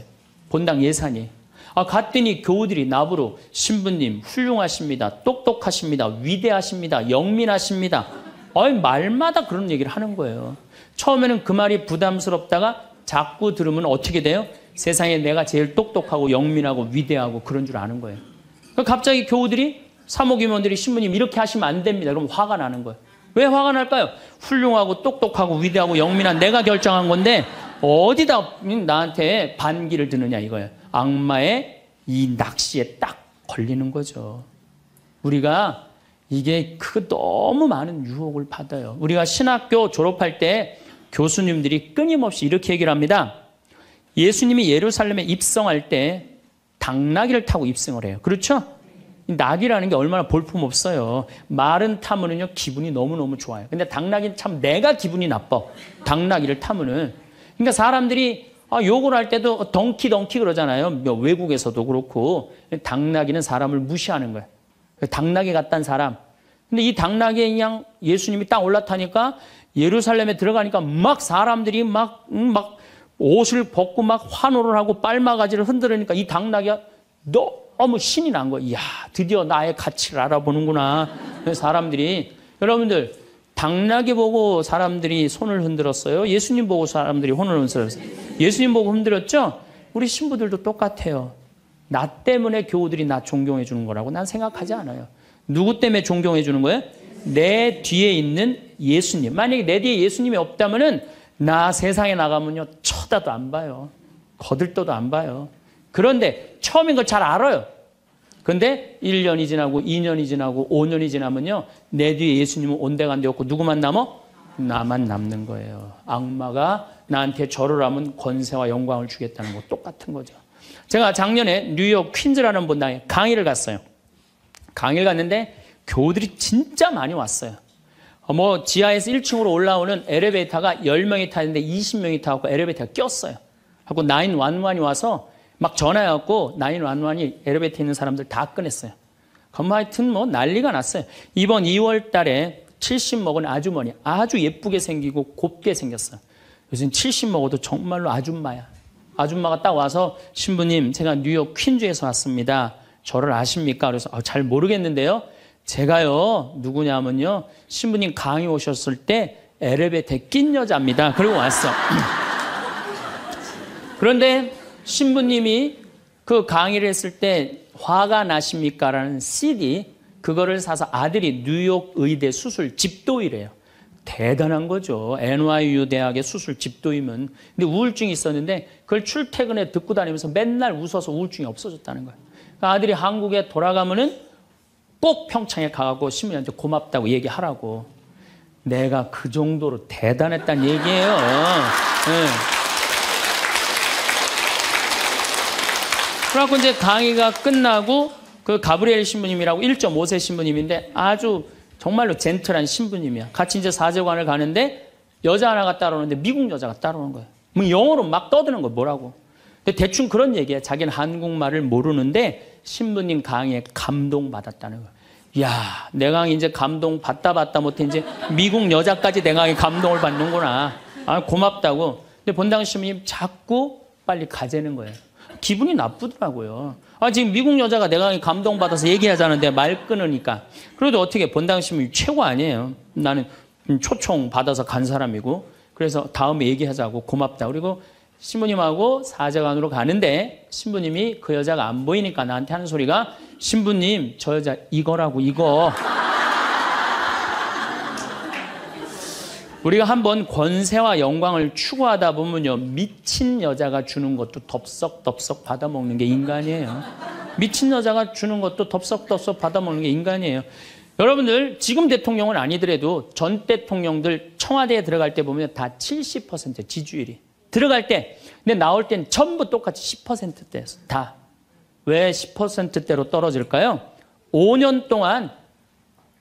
Speaker 1: 본당 예산이. 갔더니 교우들이 나보러 신부님 훌륭하십니다. 똑똑하십니다. 위대하십니다. 영민하십니다. 말마다 그런 얘기를 하는 거예요. 처음에는 그 말이 부담스럽다가 자꾸 들으면 어떻게 돼요? 세상에 내가 제일 똑똑하고 영민하고 위대하고 그런 줄 아는 거예요. 갑자기 교우들이 사모임원들이 신부님 이렇게 하시면 안 됩니다. 그럼 화가 나는 거예요. 왜 화가 날까요? 훌륭하고 똑똑하고 위대하고 영민한 내가 결정한 건데 어디다 나한테 반기를 드느냐 이거예요. 악마의 이 낚시에 딱 걸리는 거죠. 우리가 이게 너무 많은 유혹을 받아요. 우리가 신학교 졸업할 때 교수님들이 끊임없이 이렇게 얘기를 합니다. 예수님이 예루살렘에 입성할 때 당나귀를 타고 입성을 해요. 그렇죠? 낙이라는 게 얼마나 볼품없어요. 말은 타면은요 기분이 너무너무 좋아요. 근데 당나귀는 참 내가 기분이 나빠. 당나귀를 타면은. 그러니까 사람들이 욕을 할 때도 덩키 그러잖아요. 외국에서도 그렇고 당나귀는 사람을 무시하는 거예요. 당나귀 같다는 사람 근데 이 당나귀에 그냥 예수님이 딱 올라타니까 예루살렘에 들어가니까 막 사람들이 막 옷을 벗고 막 환호를 하고 빨마가지를 흔들으니까 이 당나귀가 너무 신이 난 거예요. 이야, 드디어 나의 가치를 알아보는구나. 사람들이. 여러분들, 당나귀 보고 사람들이 손을 흔들었어요? 예수님 보고 사람들이 손을 흔들었어요? 예수님 보고 흔들었죠? 우리 신부들도 똑같아요. 나 때문에 교우들이 나 존경해 주는 거라고 난 생각하지 않아요. 누구 때문에 존경해 주는 거예요? 내 뒤에 있는 예수님. 만약에 내 뒤에 예수님이 없다면은 나 세상에 나가면요 쳐다도 안 봐요. 거들떠도 안 봐요. 그런데 처음인 걸 잘 알아요. 그런데 1년이 지나고 2년이 지나고 5년이 지나면요 내 뒤에 예수님은 온데간데 없고 누구만 남어? 나만 남는 거예요. 악마가 나한테 절을 하면 권세와 영광을 주겠다는 거 똑같은 거죠. 제가 작년에 뉴욕 퀸즈라는 분당에 강의를 갔어요. 강의를 갔는데 교우들이 진짜 많이 왔어요. 뭐 지하에서 1층으로 올라오는 엘리베이터가 10명이 타는데 20명이 타고 엘리베이터가 꼈어요. 하고 911이 와서 막 전화해갖고 911이 엘리베이터에 있는 사람들 다 꺼냈어요. 그럼 하여튼 뭐 난리가 났어요. 이번 2월 달에 70 먹은 아주머니 아주 예쁘게 생기고 곱게 생겼어요. 요즘 70 먹어도 정말로 아줌마야. 아줌마가 딱 와서 신부님 제가 뉴욕 퀸즈에서 왔습니다. 저를 아십니까? 그래서 잘 모르겠는데요. 제가요 누구냐면요 신부님 강의 오셨을 때 엘리베이터에 낀 여자입니다. 그리고 왔어. 그런데 신부님이 그 강의를 했을 때 화가 나십니까? 라는 CD 그거를 사서 아들이 뉴욕 의대 수술 집도이래요. 대단한 거죠. NYU 대학의 수술 집도이면. 근데 우울증이 있었는데 그걸 출퇴근에 듣고 다니면서 맨날 웃어서 우울증이 없어졌다는 거예요. 그러니까 아들이 한국에 돌아가면은 꼭 평창에 가고 신부님한테 고맙다고 얘기하라고. 내가 그 정도로 대단했다는 얘기예요. 네. 그래갖고 이제 강의가 끝나고 그 가브리엘 신부님이라고 1.5세 신부님인데 아주 정말로 젠틀한 신부님이야. 같이 이제 사제관을 가는데 여자 하나가 따라오는데 미국 여자가 따라오는 거예요. 뭐 영어로 막 떠드는 거예요. 뭐라고. 근데 대충 그런 얘기야. 자기는 한국말을 모르는데 신부님 강의에 감동받았다는 거예요. 이야, 내 강의 이제 감동받다 못해 이제 미국 여자까지 내 강의 감동을 받는구나. 아, 고맙다고. 근데 본당 신부님 자꾸 빨리 가재는 거예요. 기분이 나쁘더라고요. 아, 지금 미국 여자가 내 강의 감동받아서 얘기하자는데 말 끊으니까. 그래도 어떻게 본당 신부님 최고 아니에요. 나는 초청 받아서 간 사람이고. 그래서 다음에 얘기하자고 고맙다. 그리고 신부님하고 사제관으로 가는데 신부님이 그 여자가 안 보이니까 나한테 하는 소리가 신부님 저 여자 이거라고 이거. 우리가 한번 권세와 영광을 추구하다 보면요 미친 여자가 주는 것도 덥석덥석 받아먹는 게 인간이에요. 미친 여자가 주는 것도 덥석덥석 받아먹는 게 인간이에요. 여러분들 지금 대통령은 아니더라도 전 대통령들 청와대에 들어갈 때 보면 다 70% 지지율이 들어갈 때 근데 나올 땐 전부 똑같이 10%대였어. 다. 왜 10%대로 떨어질까요? 5년 동안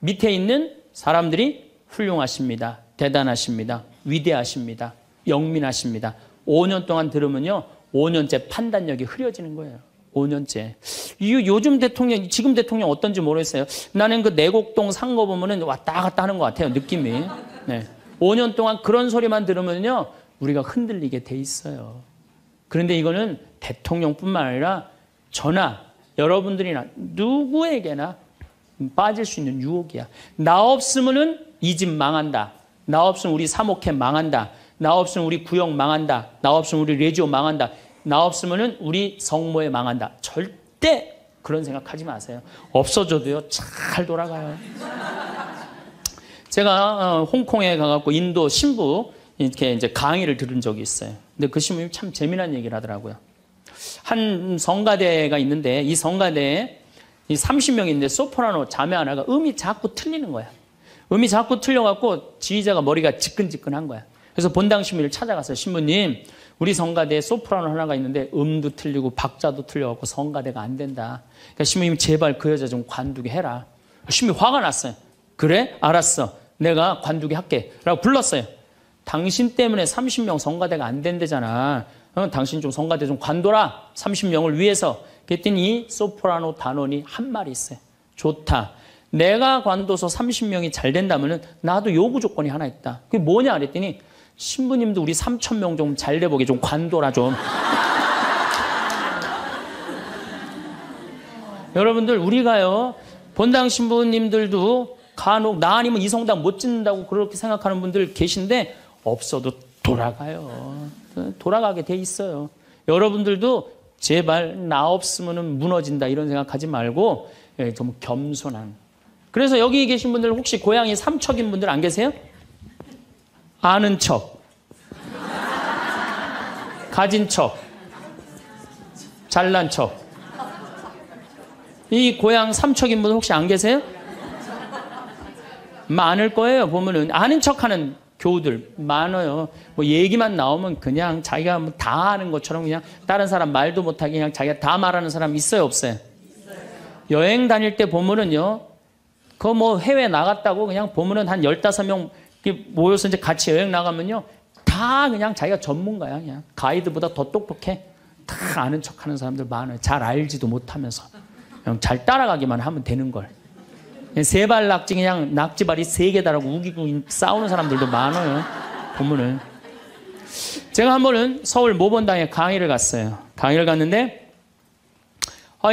Speaker 1: 밑에 있는 사람들이 훌륭하십니다. 대단하십니다. 위대하십니다. 영민하십니다. 5년 동안 들으면요. 5년째 판단력이 흐려지는 거예요. 5년째. 요즘 대통령, 지금 대통령 어떤지 모르겠어요. 나는 그 내곡동 상거 보면은 왔다 갔다 하는 것 같아요. 느낌이. 네. 5년 동안 그런 소리만 들으면요. 우리가 흔들리게 돼 있어요. 그런데 이거는 대통령뿐만 아니라 저나 여러분들이나 누구에게나 빠질 수 있는 유혹이야. 나 없으면은 이 집 망한다. 나 없으면 우리 사목회 망한다. 나 없으면 우리 구역 망한다. 나 없으면 우리 레지오 망한다. 나 없으면은 우리 성모회 망한다. 절대 그런 생각하지 마세요. 없어져도요 잘 돌아가요. 제가 홍콩에 가갖고 인도 신부 이렇게 이제 강의를 들은 적이 있어요. 근데 그 신부님이 참 재미난 얘기를 하더라고요. 한 성가대가 있는데 이 성가대에 30명이 있는데 소프라노 자매 하나가 음이 자꾸 틀리는 거야. 음이 자꾸 틀려갖고 지휘자가 머리가 지끈지끈한 거야. 그래서 본당 신부님을 찾아갔어요. 신부님, 우리 성가대에 소프라노 하나가 있는데 음도 틀리고 박자도 틀려갖고 성가대가 안 된다. 그러니까 신부님 제발 그 여자 좀 관두게 해라. 신부님 화가 났어요. 그래? 알았어. 내가 관두게 할게. 라고 불렀어요. 당신 때문에 30명 성가대가 안 된대잖아. 당신 좀 성가대 좀 관둬라. 30명을 위해서. 그랬더니 이 소프라노 단원이 한 말이 있어요. 좋다. 내가 관둬서 30명이 잘 된다면은 나도 요구 조건이 하나 있다. 그게 뭐냐 그랬더니 신부님도 우리 3,000명 좀 잘 돼보게 좀 관둬라 좀. 여러분들 우리가요 본당 신부님들도 간혹 나 아니면 이 성당 못 짓는다고 그렇게 생각하는 분들 계신데 없어도 돌아가요. 돌아가게 돼 있어요. 여러분들도 제발 나 없으면 무너진다 이런 생각하지 말고 좀 겸손한. 그래서 여기 계신 분들 혹시 고향이 삼척인 분들 안 계세요? 아는 척, 가진 척, 잘난 척. 이 고향 삼척인 분 혹시 안 계세요? 많을 거예요. 보면은 아는 척하는 교우들 많아요. 뭐 얘기만 나오면 그냥 자기가 뭐 다 아는 것처럼 그냥 다른 사람 말도 못하게 그냥 자기가 다 말하는 사람 있어요, 없어요? 여행 다닐 때 보면은요, 그거 뭐 해외 나갔다고 그냥 보면은 한 15명 모여서 이제 같이 여행 나가면요, 다 그냥 자기가 전문가야. 그냥 가이드보다 더 똑똑해. 다 아는 척 하는 사람들 많아요. 잘 알지도 못하면서. 그냥 잘 따라가기만 하면 되는 걸. 세발 낙지 그냥 낙지발이 3개 달하고 우기고 싸우는 사람들도 많아요. 보면은. 제가 한 번은 서울 모본당에 강의를 갔어요. 강의를 갔는데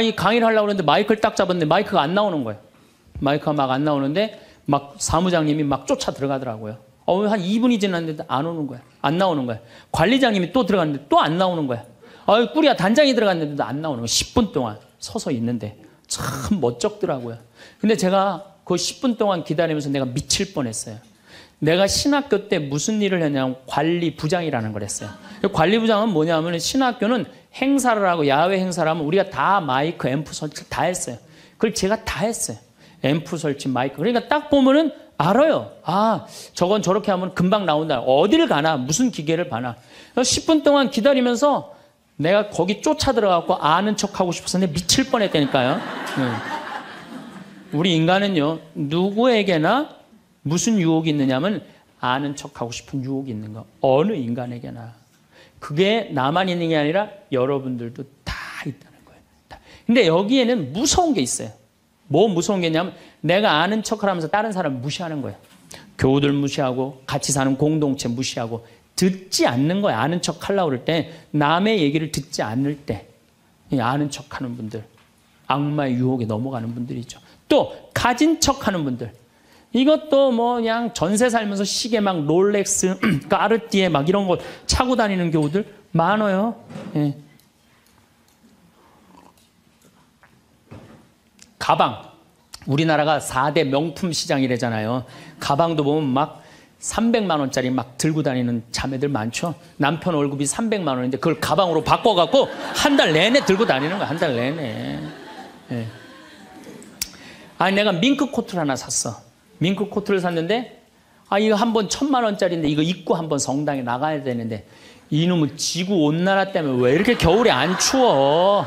Speaker 1: 이 강의를 하려고 그러는데 마이크를 딱 잡았는데 마이크가 안 나오는 거예요. 마이크가 막 안 나오는데 막 사무장님이 막 쫓아 들어가더라고요. 한 2분이 지났는데 안 오는 거야. 안 나오는 거야. 관리장님이 또 들어갔는데 또 안 나오는 거야. 꾸리야 단장이 들어갔는데도 안 나오는 거야. 10분 동안 서서 있는데 참 멋쩍더라고요. 근데 제가 그 10분 동안 기다리면서 내가 미칠 뻔했어요. 내가 신학교 때 무슨 일을 했냐면 관리부장이라는 걸 했어요. 관리부장은 뭐냐면 신학교는 행사를 하고 야외 행사를 하면 우리가 다 마이크, 앰프 설치 다 했어요. 그걸 제가 다 했어요. 앰프 설치, 마이크. 그러니까 딱 보면은 알아요. 저건 저렇게 하면 금방 나온다. 어디를 가나, 무슨 기계를 봐나. 10분 동안 기다리면서 내가 거기 쫓아 들어가고 아는 척 하고 싶어서 내가 미칠 뻔했다니까요. 우리 인간은요, 누구에게나 무슨 유혹이 있느냐면 아는 척 하고 싶은 유혹이 있는 거. 어느 인간에게나. 그게 나만 있는 게 아니라 여러분들도 다 있다는 거예요. 다. 근데 여기에는 무서운 게 있어요. 뭐 무서운 게 있냐면 내가 아는 척을 하면서 다른 사람 무시하는 거예요. 교우들 무시하고 같이 사는 공동체 무시하고 듣지 않는 거예요. 아는 척 하려고 그럴 때 남의 얘기를 듣지 않을 때 아는 척하는 분들, 악마의 유혹에 넘어가는 분들이죠. 또 가진 척하는 분들, 이것도 뭐 그냥 전세 살면서 시계 막 롤렉스, 까르띠에 막 이런 거 차고 다니는 교우들 많아요. 예. 가방, 우리나라가 4대 명품 시장이래잖아요. 가방도 보면 막 300만 원짜리 막 들고 다니는 자매들 많죠. 남편 월급이 300만 원인데 그걸 가방으로 바꿔갖고 한 달 내내 들고 다니는 거야. 한 달 내내. 예. 내가 밍크 코트를 하나 샀어. 밍크 코트를 샀는데 이거 한 번 1,000만 원짜리인데 이거 입고 한번 성당에 나가야 되는데 이놈의 지구 온난화 때문에 왜 이렇게 겨울에 안 추워?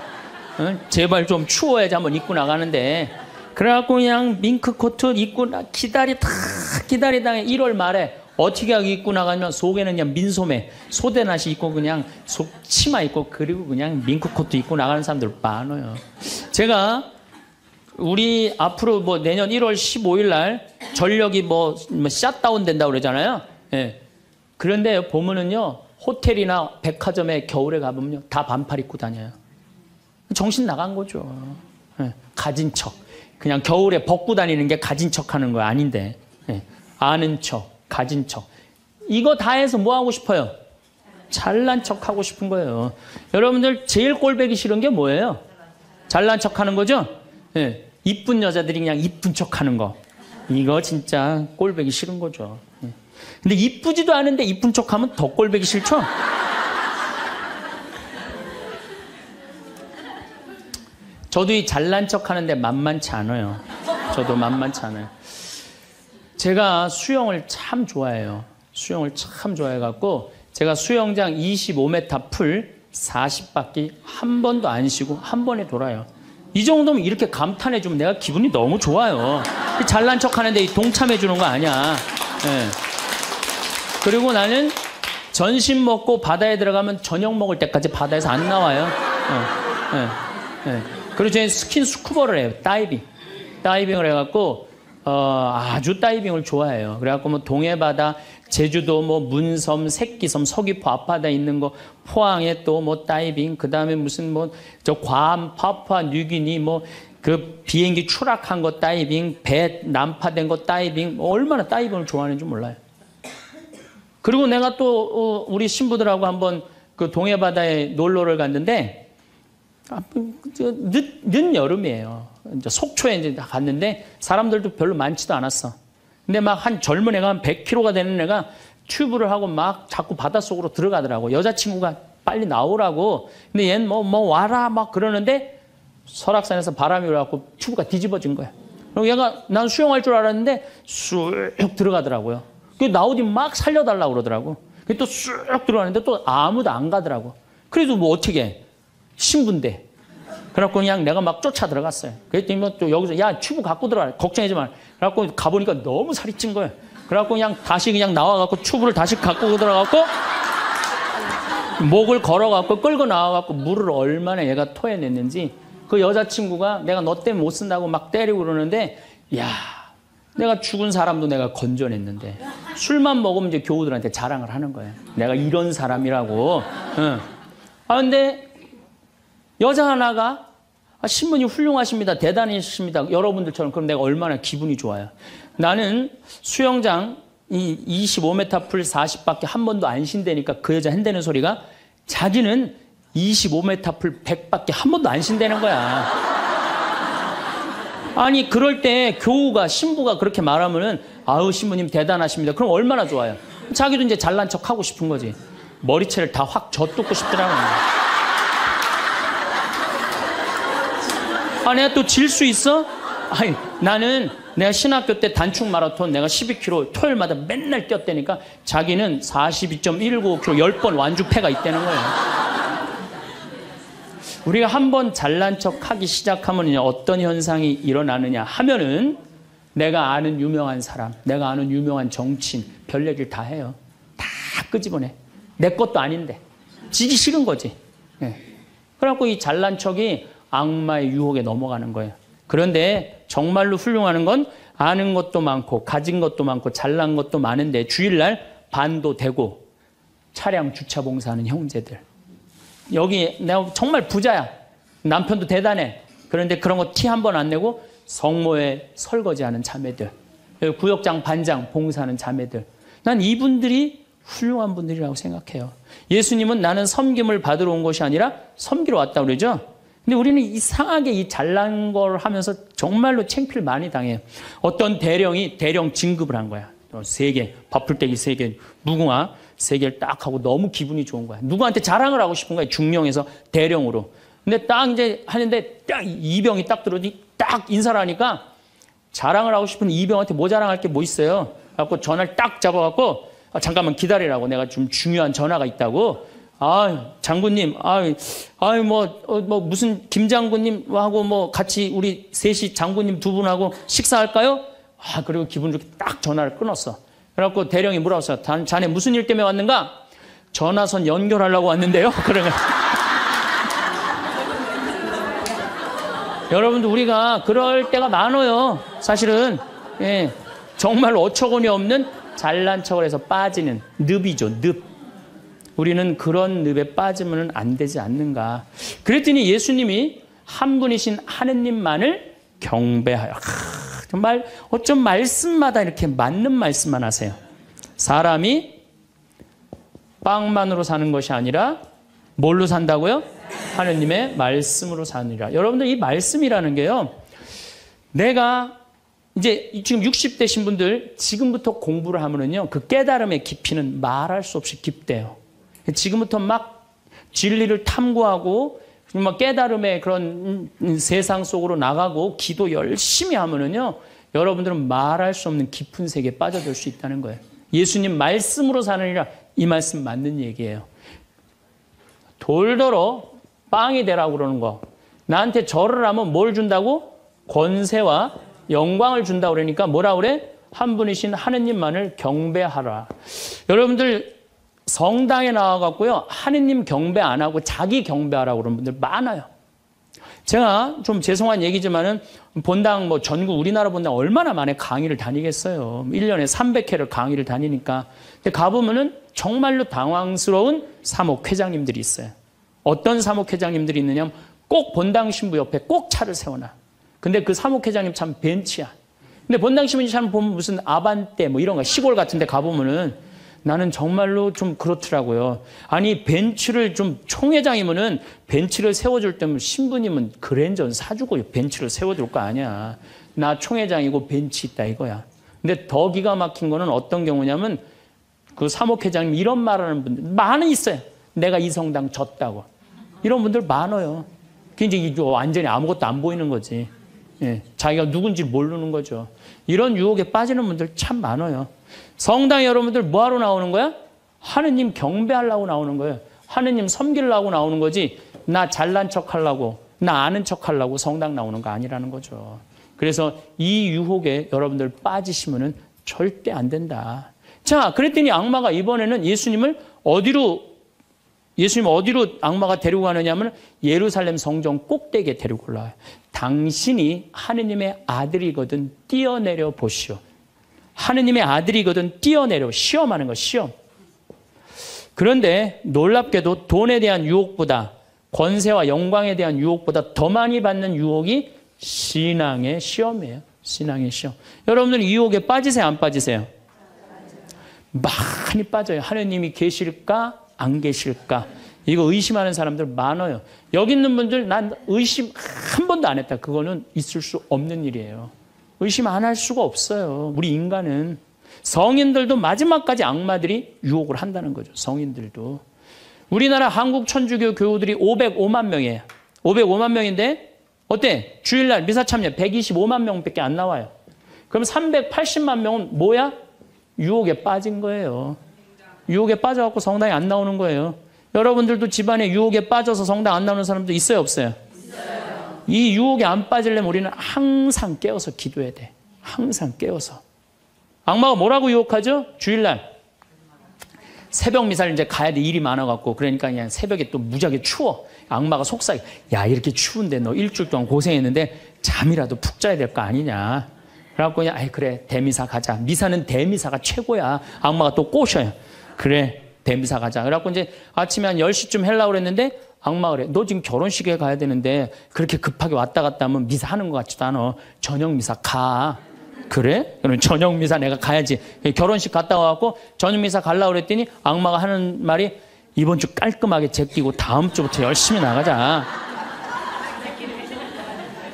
Speaker 1: 제발 좀 추워야지 한번 입고 나가는데 그래갖고 그냥 밍크 코트 입고 기다리다가 1월 말에 어떻게 하고 입고 나가면 속에는 그냥 민소매, 소대낫이 입고 그냥 치마 입고 그리고 그냥 밍크 코트 입고 나가는 사람들 많아요. 제가 우리 앞으로 뭐 내년 1월 15일 날 전력이 뭐 샷다운 된다고 그러잖아요. 예. 그런데 보면은요, 호텔이나 백화점에 겨울에 가보면요, 다 반팔 입고 다녀요. 정신 나간 거죠. 예. 가진 척. 그냥 겨울에 벗고 다니는 게 가진 척 하는 거 아닌데. 예. 아는 척, 가진 척. 이거 다 해서 뭐 하고 싶어요? 잘난 척 하고 싶은 거예요. 여러분들 제일 꼴보기 싫은 게 뭐예요? 잘난 척 하는 거죠? 예. 이쁜 여자들이 그냥 이쁜 척 하는 거. 이거 진짜 꼴보기 싫은 거죠. 예. 근데 이쁘지도 않은데 이쁜 척 하면 더 꼴보기 싫죠? 저도 이 잘난 척 하는데 만만치 않아요. 저도 만만치 않아요. 제가 수영을 참 좋아해요. 수영을 참 좋아해갖고 제가 수영장 25m 풀 40바퀴 한 번도 안 쉬고 한 번에 돌아요. 이 정도면 이렇게 감탄해주면 내가 기분이 너무 좋아요. 잘난 척 하는데 동참해주는 거 아니야. 네. 그리고 나는 전신 먹고 바다에 들어가면 저녁 먹을 때까지 바다에서 안 나와요. 그리고 저는 스킨 스쿠버를 해요. 다이빙. 다이빙을 해갖고 아주 다이빙을 좋아해요. 그래갖고 뭐 동해바다, 제주도, 뭐 문섬, 새끼섬, 서귀포 앞바다에 있는 거, 포항에 또 뭐 다이빙, 그 다음에 무슨 뭐 저 괌, 파푸아 뉴기니 뭐 그 비행기 추락한 거 다이빙, 배 난파된 거 다이빙, 얼마나 다이빙을 좋아하는지 몰라요. 그리고 내가 또 우리 신부들하고 한번 그 동해바다에 놀러를 갔는데 늦 여름이에요. 이제 속초에 이제 갔는데 사람들도 별로 많지도 않았어. 근데 막 한 젊은 애가 한 100kg가 되는 애가 튜브를 하고 막 자꾸 바닷속으로 들어가더라고. 여자친구가 빨리 나오라고. 근데 얘는 뭐 와라 막 그러는데 설악산에서 바람이 불어갖고 튜브가 뒤집어진 거야. 그리고 얘가 난 수영할 줄 알았는데 쑥 들어가더라고요. 그 나오디 막 살려달라고 그러더라고. 또 쑥 들어가는데 또 아무도 안 가더라고. 그래도 뭐 어떻게 해. 신부인데. 그래갖고 그냥 내가 막 쫓아 들어갔어요. 그랬더니 뭐 또 여기서 야 튜브 갖고 들어가. 걱정하지 마. 그래갖고 가보니까 너무 살이 찐 거예요. 그래갖고 그냥 다시 그냥 나와갖고 튜브를 다시 갖고 들어가갖고 목을 걸어갖고 끌고 나와갖고 물을 얼마나 얘가 토해냈는지 그 여자친구가 내가 너 때문에 못 쓴다고 막 때리고 그러는데 야 내가 죽은 사람도 내가 건져냈는데 술만 먹으면 이제 교우들한테 자랑을 하는 거예요. 내가 이런 사람이라고. 응. 근데 여자 하나가 신부님 훌륭하십니다. 대단하십니다. 여러분들처럼. 그럼 내가 얼마나 기분이 좋아요. 나는 수영장 이 25m 풀 40밖에 한 번도 안 쉰다니까 그 여자 한다는 소리가 자기는 25m 풀 100밖에 한 번도 안 쉰다는 거야. 아니 그럴 때 교우가 신부가 그렇게 말하면은 아우 신부님 대단하십니다. 그럼 얼마나 좋아요. 자기도 이제 잘난 척 하고 싶은 거지. 머리채를 다 확 젖뜯고 싶더라고요. 내가 또 질 수 있어? 아니, 나는 내가 신학교 때 단축 마라톤 내가 12km 토요일마다 맨날 뛰었다니까 자기는 42.195km 10번 완주패가 있다는 거예요. 우리가 한번 잘난 척 하기 시작하면 어떤 현상이 일어나느냐 하면은 내가 아는 유명한 사람, 내가 아는 유명한 정치인 별 얘기를 다 해요. 다 끄집어내. 내 것도 아닌데. 지기 싫은 거지. 네. 그래갖고 이 잘난 척이 악마의 유혹에 넘어가는 거예요. 그런데 정말로 훌륭한 건 아는 것도 많고 가진 것도 많고 잘난 것도 많은데 주일날 반도 되고 차량 주차 봉사하는 형제들. 여기 내가 정말 부자야. 남편도 대단해. 그런데 그런 거 티 한 번 안 내고 성모에 설거지하는 자매들. 구역장 반장 봉사하는 자매들. 난 이분들이 훌륭한 분들이라고 생각해요. 예수님은 나는 섬김을 받으러 온 것이 아니라 섬기러 왔다고 그러죠. 근데 우리는 이상하게 이 잘난 걸 하면서 정말로 창피를 많이 당해요. 어떤 대령이 대령 진급을 한 거야. 3개, 밥풀떼기 3개, 무궁화 3개를 딱 하고 너무 기분이 좋은 거야. 누구한테 자랑을 하고 싶은 거야. 중령에서 대령으로. 근데 딱 이제 하는데 딱 이병이 딱 들어오니 딱 인사를 하니까 자랑을 하고 싶은 이병한테 뭐 자랑할 게 뭐 있어요. 그래갖고 전화를 딱 잡아갖고 잠깐만 기다리라고 내가 좀 중요한 전화가 있다고. 장군님, 뭐, 무슨 김 장군님하고 뭐 같이 우리 셋이 장군님 2분하고 식사할까요? 그리고 기분 좋게 딱 전화를 끊었어. 그래갖고 대령이 물어봤어. 자네 무슨 일 때문에 왔는가? 전화선 연결하려고 왔는데요. 그러면. 여러분들 우리가 그럴 때가 많아요. 사실은. 예. 정말 어처구니 없는 잘난 척을 해서 빠지는 늪이죠. 늪. 우리는 그런 늪에 빠지면 안 되지 않는가. 그랬더니 예수님이 한 분이신 하느님만을 경배하여. 정말 어쩜 말씀마다 이렇게 맞는 말씀만 하세요. 사람이 빵만으로 사는 것이 아니라 뭘로 산다고요? 하느님의 말씀으로 사느니라. 여러분들 이 말씀이라는 게요. 내가 이제 지금 60대신 분들 지금부터 공부를 하면은요. 그 깨달음의 깊이는 말할 수 없이 깊대요. 지금부터 막 진리를 탐구하고 막 깨달음의 그런 세상 속으로 나가고 기도 열심히 하면은요. 여러분들은 말할 수 없는 깊은 세계에 빠져들 수 있다는 거예요. 예수님 말씀으로 사느니라. 이 말씀 맞는 얘기예요. 돌더러 빵이 되라고 그러는 거. 나한테 절을 하면 뭘 준다고? 권세와 영광을 준다고 그러니까 뭐라 그래? 한 분이신 하느님만을 경배하라. 여러분들 성당에 나와갖고요. 하느님 경배 안 하고 자기 경배하라고 그러는 분들 많아요. 제가 좀 죄송한 얘기지만은 본당 뭐 전국 우리나라 본당 얼마나 많이 강의를 다니겠어요. 1년에 300회를 강의를 다니니까. 근데 가보면은 정말로 당황스러운 사목회장님들이 있어요. 어떤 사목회장님들이 있느냐면 꼭 본당 신부 옆에 꼭 차를 세워놔. 근데 그 사목회장님 참 벤치야. 근데 본당 신부 참 보면 무슨 아반떼 뭐 이런 거 시골 같은 데 가보면은 나는 정말로 좀 그렇더라고요. 아니 벤츠를 좀 총회장이면은 벤츠를 세워줄 때면 신부님은 그랜저는 사주고 벤츠를 세워줄 거 아니야. 나 총회장이고 벤츠 있다 이거야. 근데 더 기가 막힌 거는 어떤 경우냐면 그 사목회장님 이런 말하는 분들 많은 있어요. 내가 이 성당 졌다고. 이런 분들 많아요. 굉장히 완전히 아무것도 안 보이는 거지. 예, 자기가 누군지 모르는 거죠. 이런 유혹에 빠지는 분들 참 많아요. 성당에 여러분들 뭐하러 나오는 거야? 하느님 경배하려고 나오는 거예요. 하느님 섬기려고 나오는 거지 나 잘난 척하려고 나 아는 척하려고 성당 나오는 거 아니라는 거죠. 그래서 이 유혹에 여러분들 빠지시면 절대 안 된다. 자, 그랬더니 악마가 이번에는 예수님을 어디로 악마가 데리고 가느냐면 예루살렘 성전 꼭대기에 데리고 올라와요. 당신이 하느님의 아들이거든 뛰어내려 보시오. 하느님의 아들이거든 뛰어내려. 시험하는 거, 시험. 그런데 놀랍게도 돈에 대한 유혹보다 권세와 영광에 대한 유혹보다 더 많이 받는 유혹이 신앙의 시험이에요. 신앙의 시험. 여러분들 이 유혹에 빠지세요, 안 빠지세요? 많이 빠져요. 하느님이 계실까 안 계실까 이거 의심하는 사람들 많아요. 여기 있는 분들 난 의심 한 번도 안 했다. 그거는 있을 수 없는 일이에요. 의심 안 할 수가 없어요. 우리 인간은. 성인들도 마지막까지 악마들이 유혹을 한다는 거죠. 성인들도. 우리나라 한국 천주교 교우들이 505만 명이에요. 505만 명인데 어때? 주일날 미사 참여 125만 명밖에 안 나와요. 그럼 380만 명은 뭐야? 유혹에 빠진 거예요. 유혹에 빠져갖고 성당에 안 나오는 거예요. 여러분들도 집안에 유혹에 빠져서 성당 안 나오는 사람도 있어요, 없어요? 있어요. 이 유혹에 안 빠지려면 우리는 항상 깨어서 기도해야 돼. 항상 깨어서. 악마가 뭐라고 유혹하죠? 주일날. 새벽 미사를 이제 가야 돼. 일이 많아갖고. 그러니까 그냥 새벽에 또 무지하게 추워. 악마가 속삭여. 야, 이렇게 추운데 너 일주일 동안 고생했는데 잠이라도 푹 자야 될 거 아니냐. 그래갖고 그냥, 아이, 그래. 대미사 가자. 미사는 대미사가 최고야. 악마가 또 꼬셔요. 그래. 대미사 가자. 그래갖고 이제 아침에 한 10시쯤 하려고 그랬는데 악마가 그래. 너 지금 결혼식에 가야 되는데 그렇게 급하게 왔다 갔다 하면 미사 하는 것 같지도 않아. 저녁 미사 가. 그래? 그럼 저녁 미사 내가 가야지. 결혼식 갔다 와갖고 저녁 미사 가려고 그랬더니 악마가 하는 말이 이번 주 깔끔하게 제끼고 다음 주부터 열심히 나가자.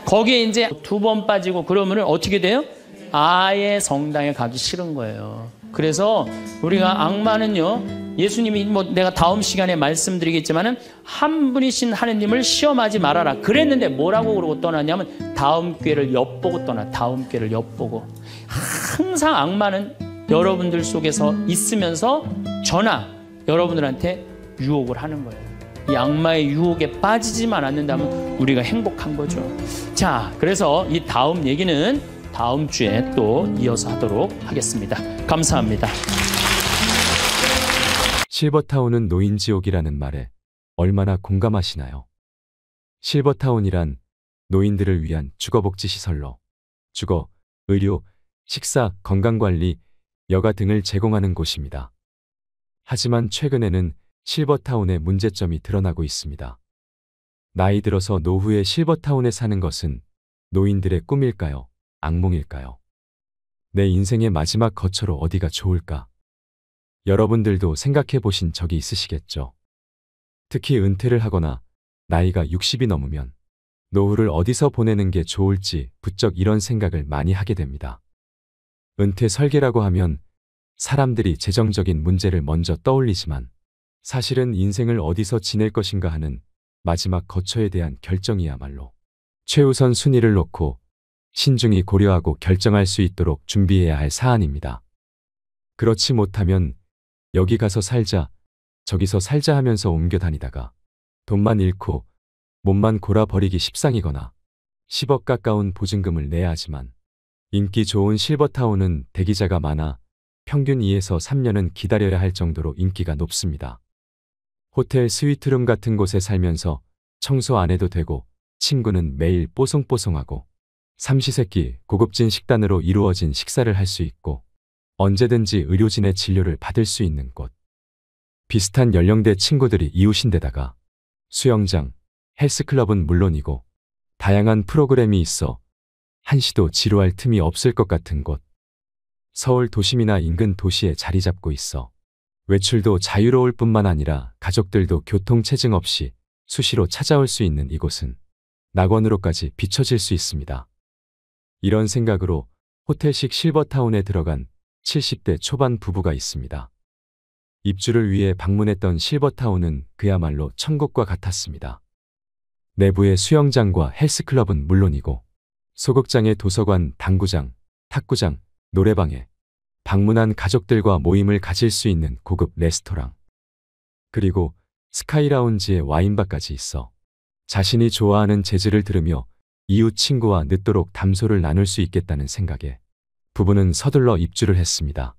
Speaker 1: 거기에 이제 2번 빠지고 그러면은 어떻게 돼요? 아예 성당에 가기 싫은 거예요. 그래서 우리가 악마는요, 예수님이 뭐 내가 다음 시간에 말씀드리겠지만은 한 분이신 하느님을 시험하지 말아라 그랬는데 뭐라고 그러고 떠났냐면 다음 기회를 엿보고 떠나. 다음 기회를 엿보고. 항상 악마는 여러분들 속에서 있으면서 저나 여러분들한테 유혹을 하는 거예요. 이 악마의 유혹에 빠지지만 않는다면 우리가 행복한 거죠. 자, 그래서 이 다음 얘기는 다음 주에 또 이어서 하도록 하겠습니다. 감사합니다.
Speaker 2: 실버타운은 노인지옥이라는 말에 얼마나 공감하시나요? 실버타운이란 노인들을 위한 주거복지시설로 주거, 의료, 식사, 건강관리, 여가 등을 제공하는 곳입니다. 하지만 최근에는 실버타운의 문제점이 드러나고 있습니다. 나이 들어서 노후에 실버타운에 사는 것은 노인들의 꿈일까요? 악몽일까요? 내 인생의 마지막 거처로 어디가 좋을까? 여러분들도 생각해 보신 적이 있으시겠죠? 특히 은퇴를 하거나 나이가 60이 넘으면 노후를 어디서 보내는 게 좋을지 부쩍 이런 생각을 많이 하게 됩니다. 은퇴 설계라고 하면 사람들이 재정적인 문제를 먼저 떠올리지만 사실은 인생을 어디서 지낼 것인가 하는 마지막 거처에 대한 결정이야말로 최우선 순위를 놓고 신중히 고려하고 결정할 수 있도록 준비해야 할 사안입니다. 그렇지 못하면 여기 가서 살자, 저기서 살자 하면서 옮겨 다니다가 돈만 잃고 몸만 골아버리기 십상이거나 10억 가까운 보증금을 내야 하지만 인기 좋은 실버타운은 대기자가 많아 평균 2에서 3년은 기다려야 할 정도로 인기가 높습니다. 호텔 스위트룸 같은 곳에 살면서 청소 안 해도 되고 친구는 매일 뽀송뽀송하고 삼시세끼 고급진 식단으로 이루어진 식사를 할 수 있고 언제든지 의료진의 진료를 받을 수 있는 곳. 비슷한 연령대 친구들이 이웃인데다가 수영장, 헬스클럽은 물론이고 다양한 프로그램이 있어 한시도 지루할 틈이 없을 것 같은 곳. 서울 도심이나 인근 도시에 자리 잡고 있어 외출도 자유로울 뿐만 아니라 가족들도 교통체증 없이 수시로 찾아올 수 있는 이곳은 낙원으로까지 비춰질 수 있습니다. 이런 생각으로 호텔식 실버타운에 들어간 70대 초반 부부가 있습니다. 입주를 위해 방문했던 실버타운은 그야말로 천국과 같았습니다. 내부의 수영장과 헬스클럽은 물론이고 소극장의 도서관, 당구장, 탁구장, 노래방에 방문한 가족들과 모임을 가질 수 있는 고급 레스토랑, 그리고 스카이라운지에 와인바까지 있어 자신이 좋아하는 재즈를 들으며 이웃 친구와 늦도록 담소를 나눌 수 있겠다는 생각에 부부는 서둘러 입주를 했습니다.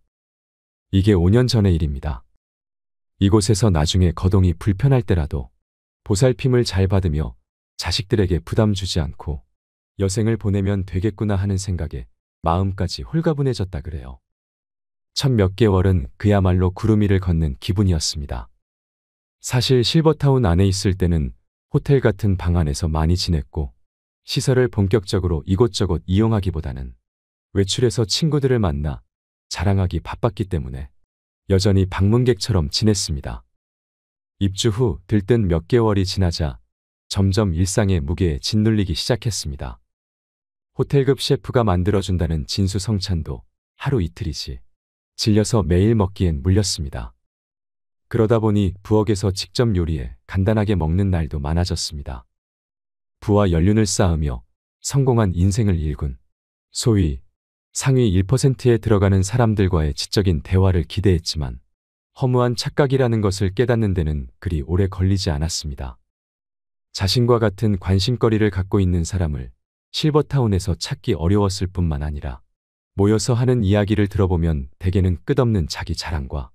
Speaker 2: 이게 5년 전의 일입니다. 이곳에서 나중에 거동이 불편할 때라도 보살핌을 잘 받으며 자식들에게 부담 주지 않고 여생을 보내면 되겠구나 하는 생각에 마음까지 홀가분해졌다 그래요. 첫 몇 개월은 그야말로 구름 위를 걷는 기분이었습니다. 사실 실버타운 안에 있을 때는 호텔 같은 방 안에서 많이 지냈고 시설을 본격적으로 이곳저곳 이용하기보다는 외출해서 친구들을 만나 자랑하기 바빴기 때문에 여전히 방문객처럼 지냈습니다. 입주 후 들뜬 몇 개월이 지나자 점점 일상의 무게에 짓눌리기 시작했습니다. 호텔급 셰프가 만들어준다는 진수성찬도 하루 이틀이지 질려서 매일 먹기엔 물렸습니다. 그러다 보니 부엌에서 직접 요리해 간단하게 먹는 날도 많아졌습니다. 부와 연륜을 쌓으며 성공한 인생을 일군 소위 상위 1%에 들어가는 사람들과의 지적인 대화를 기대했지만 허무한 착각이라는 것을 깨닫는 데는 그리 오래 걸리지 않았습니다. 자신과 같은 관심거리를 갖고 있는 사람을 실버타운에서 찾기 어려웠을 뿐만 아니라 모여서 하는 이야기를 들어보면 대개는 끝없는 자기 자랑과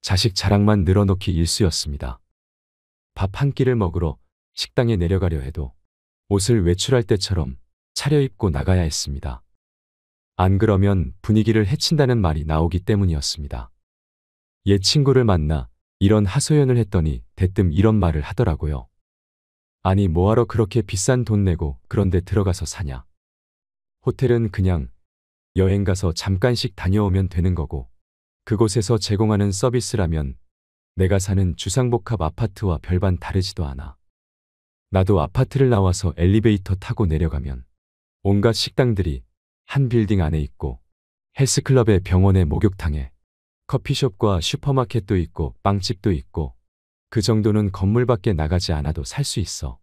Speaker 2: 자식 자랑만 늘어놓기 일쑤였습니다. 밥 한 끼를 먹으러 식당에 내려가려 해도 옷을 외출할 때처럼 차려입고 나가야 했습니다. 안 그러면 분위기를 해친다는 말이 나오기 때문이었습니다. 옛 친구를 만나 이런 하소연을 했더니 대뜸 이런 말을 하더라고요. 아니 뭐하러 그렇게 비싼 돈 내고 그런 데 들어가서 사냐. 호텔은 그냥 여행 가서 잠깐씩 다녀오면 되는 거고 그곳에서 제공하는 서비스라면 내가 사는 주상복합 아파트와 별반 다르지도 않아. 나도 아파트를 나와서 엘리베이터 타고 내려가면 온갖 식당들이 한 빌딩 안에 있고 헬스클럽에 병원에 목욕탕에 커피숍과 슈퍼마켓도 있고 빵집도 있고 그 정도는 건물 밖에 나가지 않아도 살 수 있어.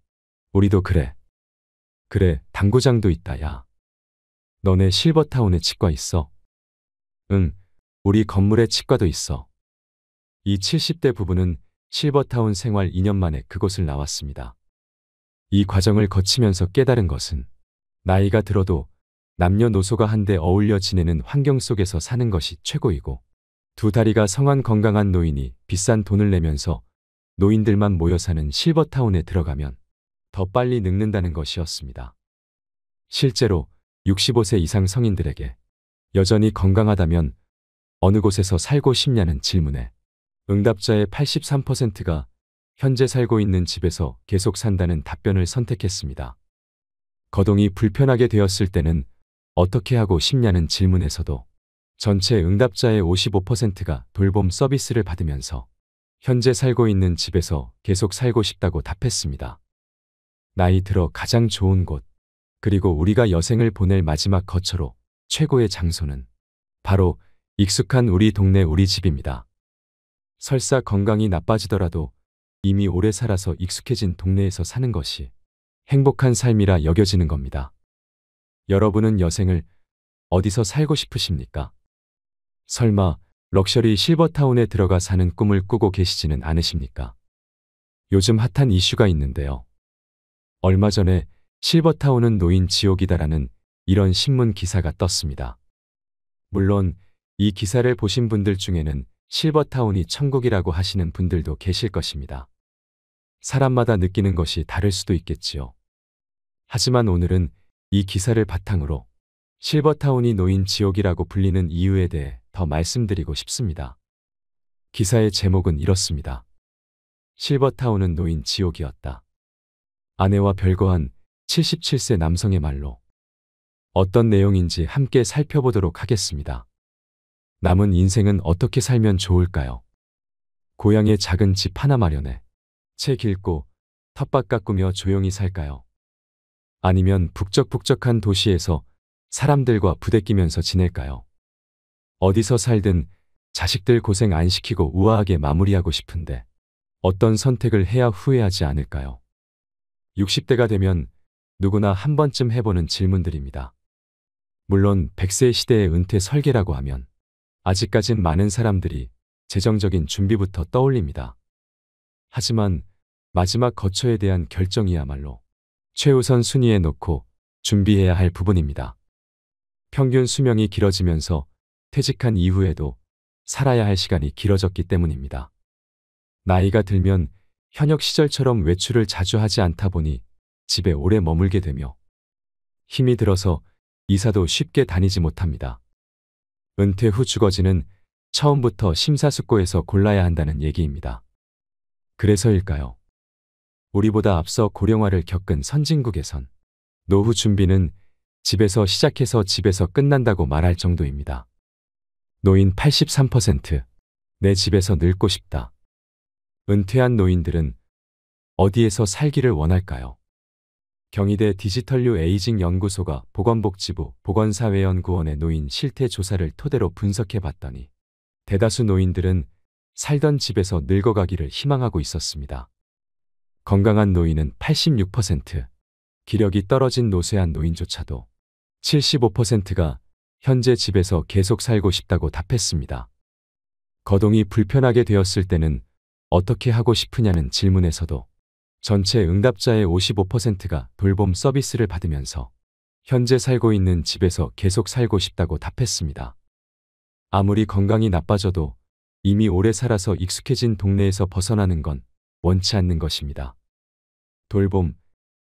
Speaker 2: 우리도 그래. 그래, 당구장도 있다 야. 너네 실버타운에 치과 있어? 응, 우리 건물에 치과도 있어. 이 70대 부부는 실버타운 생활 2년 만에 그곳을 나왔습니다. 이 과정을 거치면서 깨달은 것은 나이가 들어도 남녀노소가 한데 어울려 지내는 환경 속에서 사는 것이 최고이고 두 다리가 성한 건강한 노인이 비싼 돈을 내면서 노인들만 모여 사는 실버타운에 들어가면 더 빨리 늙는다는 것이었습니다. 실제로 65세 이상 성인들에게 여전히 건강하다면 어느 곳에서 살고 싶냐는 질문에 응답자의 83%가 현재 살고 있는 집에서 계속 산다는 답변을 선택했습니다. 거동이 불편하게 되었을 때는 어떻게 하고 싶냐는 질문에서도 전체 응답자의 55%가 돌봄 서비스를 받으면서 현재 살고 있는 집에서 계속 살고 싶다고 답했습니다. 나이 들어 가장 좋은 곳, 그리고 우리가 여생을 보낼 마지막 거처로 최고의 장소는 바로 익숙한 우리 동네 우리 집입니다. 설사 건강이 나빠지더라도 이미 오래 살아서 익숙해진 동네에서 사는 것이 행복한 삶이라 여겨지는 겁니다. 여러분은 여생을 어디서 살고 싶으십니까? 설마 럭셔리 실버타운에 들어가 사는 꿈을 꾸고 계시지는 않으십니까? 요즘 핫한 이슈가 있는데요. 얼마 전에 실버타운은 노인 지옥이다라는 이런 신문 기사가 떴습니다. 물론 이 기사를 보신 분들 중에는 실버타운이 천국이라고 하시는 분들도 계실 것입니다. 사람마다 느끼는 것이 다를 수도 있겠지요. 하지만 오늘은 이 기사를 바탕으로 실버타운이 노인 지옥이라고 불리는 이유에 대해 더 말씀드리고 싶습니다. 기사의 제목은 이렇습니다. 실버타운은 노인 지옥이었다. 아내와 별거한 77세 남성의 말로. 어떤 내용인지 함께 살펴보도록 하겠습니다. 남은 인생은 어떻게 살면 좋을까요? 고향에 작은 집 하나 마련해 책 읽고 텃밭 가꾸며 조용히 살까요? 아니면 북적북적한 도시에서 사람들과 부대끼면서 지낼까요? 어디서 살든 자식들 고생 안 시키고 우아하게 마무리하고 싶은데 어떤 선택을 해야 후회하지 않을까요? 60대가 되면 누구나 한 번쯤 해보는 질문들입니다. 물론 100세 시대의 은퇴 설계라고 하면 아직까진 많은 사람들이 재정적인 준비부터 떠올립니다. 하지만 마지막 거처에 대한 결정이야말로 최우선 순위에 놓고 준비해야 할 부분입니다. 평균 수명이 길어지면서 퇴직한 이후에도 살아야 할 시간이 길어졌기 때문입니다. 나이가 들면 현역 시절처럼 외출을 자주 하지 않다 보니 집에 오래 머물게 되며 힘이 들어서 이사도 쉽게 다니지 못합니다. 은퇴 후 주거지는 처음부터 심사숙고해서 골라야 한다는 얘기입니다. 그래서일까요? 우리보다 앞서 고령화를 겪은 선진국에선 노후 준비는 집에서 시작해서 집에서 끝난다고 말할 정도입니다. 노인 83%. 내 집에서 늙고 싶다. 은퇴한 노인들은 어디에서 살기를 원할까요? 경희대 디지털 뉴 에이징 연구소가 보건복지부 보건사회연구원의 노인 실태 조사를 토대로 분석해 봤더니 대다수 노인들은 살던 집에서 늙어가기를 희망하고 있었습니다. 건강한 노인은 86%, 기력이 떨어진 노쇠한 노인조차도 75%가 현재 집에서 계속 살고 싶다고 답했습니다. 거동이 불편하게 되었을 때는 어떻게 하고 싶으냐는 질문에서도 전체 응답자의 55%가 돌봄 서비스를 받으면서 현재 살고 있는 집에서 계속 살고 싶다고 답했습니다. 아무리 건강이 나빠져도 이미 오래 살아서 익숙해진 동네에서 벗어나는 건 원치 않는 것입니다. 돌봄,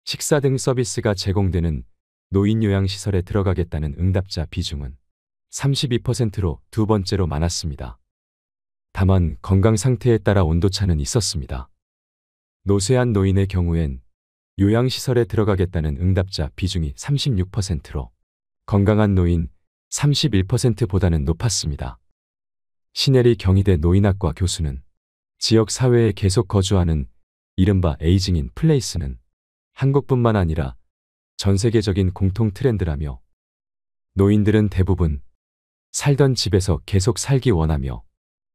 Speaker 2: 식사 등 서비스가 제공되는 노인요양시설에 들어가겠다는 응답자 비중은 32%로 두 번째로 많았습니다. 다만 건강 상태에 따라 온도차는 있었습니다. 노쇠한 노인의 경우엔 요양시설에 들어가겠다는 응답자 비중이 36%로 건강한 노인 31%보다는 높았습니다. 신혜리 경희대 노인학과 교수는 지역 사회에 계속 거주하는 이른바 에이징인 플레이스는 한국뿐만 아니라 전 세계적인 공통 트렌드라며 노인들은 대부분 살던 집에서 계속 살기 원하며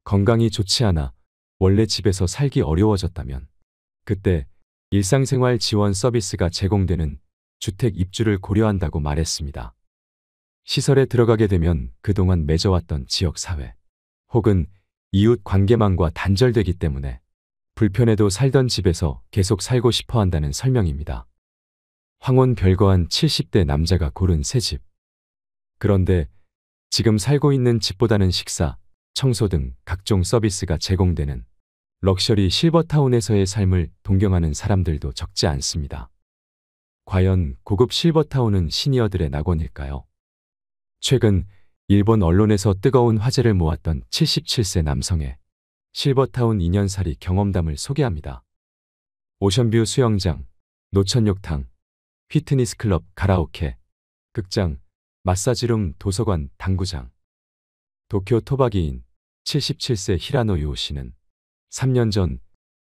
Speaker 2: 건강이 좋지 않아 원래 집에서 살기 어려워졌다면 그때 일상생활 지원 서비스가 제공되는 주택 입주를 고려한다고 말했습니다. 시설에 들어가게 되면 그동안 맺어왔던 지역사회 혹은 이웃 관계망과 단절되기 때문에 불편해도 살던 집에서 계속 살고 싶어 한다는 설명입니다. 황혼 별거한 70대 남자가 고른 새 집. 그런데 지금 살고 있는 집보다는 식사, 청소 등 각종 서비스가 제공되는 럭셔리 실버타운에서의 삶을 동경하는 사람들도 적지 않습니다. 과연 고급 실버타운은 시니어들의 낙원일까요? 최근 일본 언론에서 뜨거운 화제를 모았던 77세 남성의 실버타운 2년살이 경험담을 소개합니다. 오션뷰 수영장, 노천욕탕, 피트니스 클럽, 가라오케, 극장, 마사지룸, 도서관, 당구장. 도쿄 토바기인 77세 히라노 유오 씨는 3년 전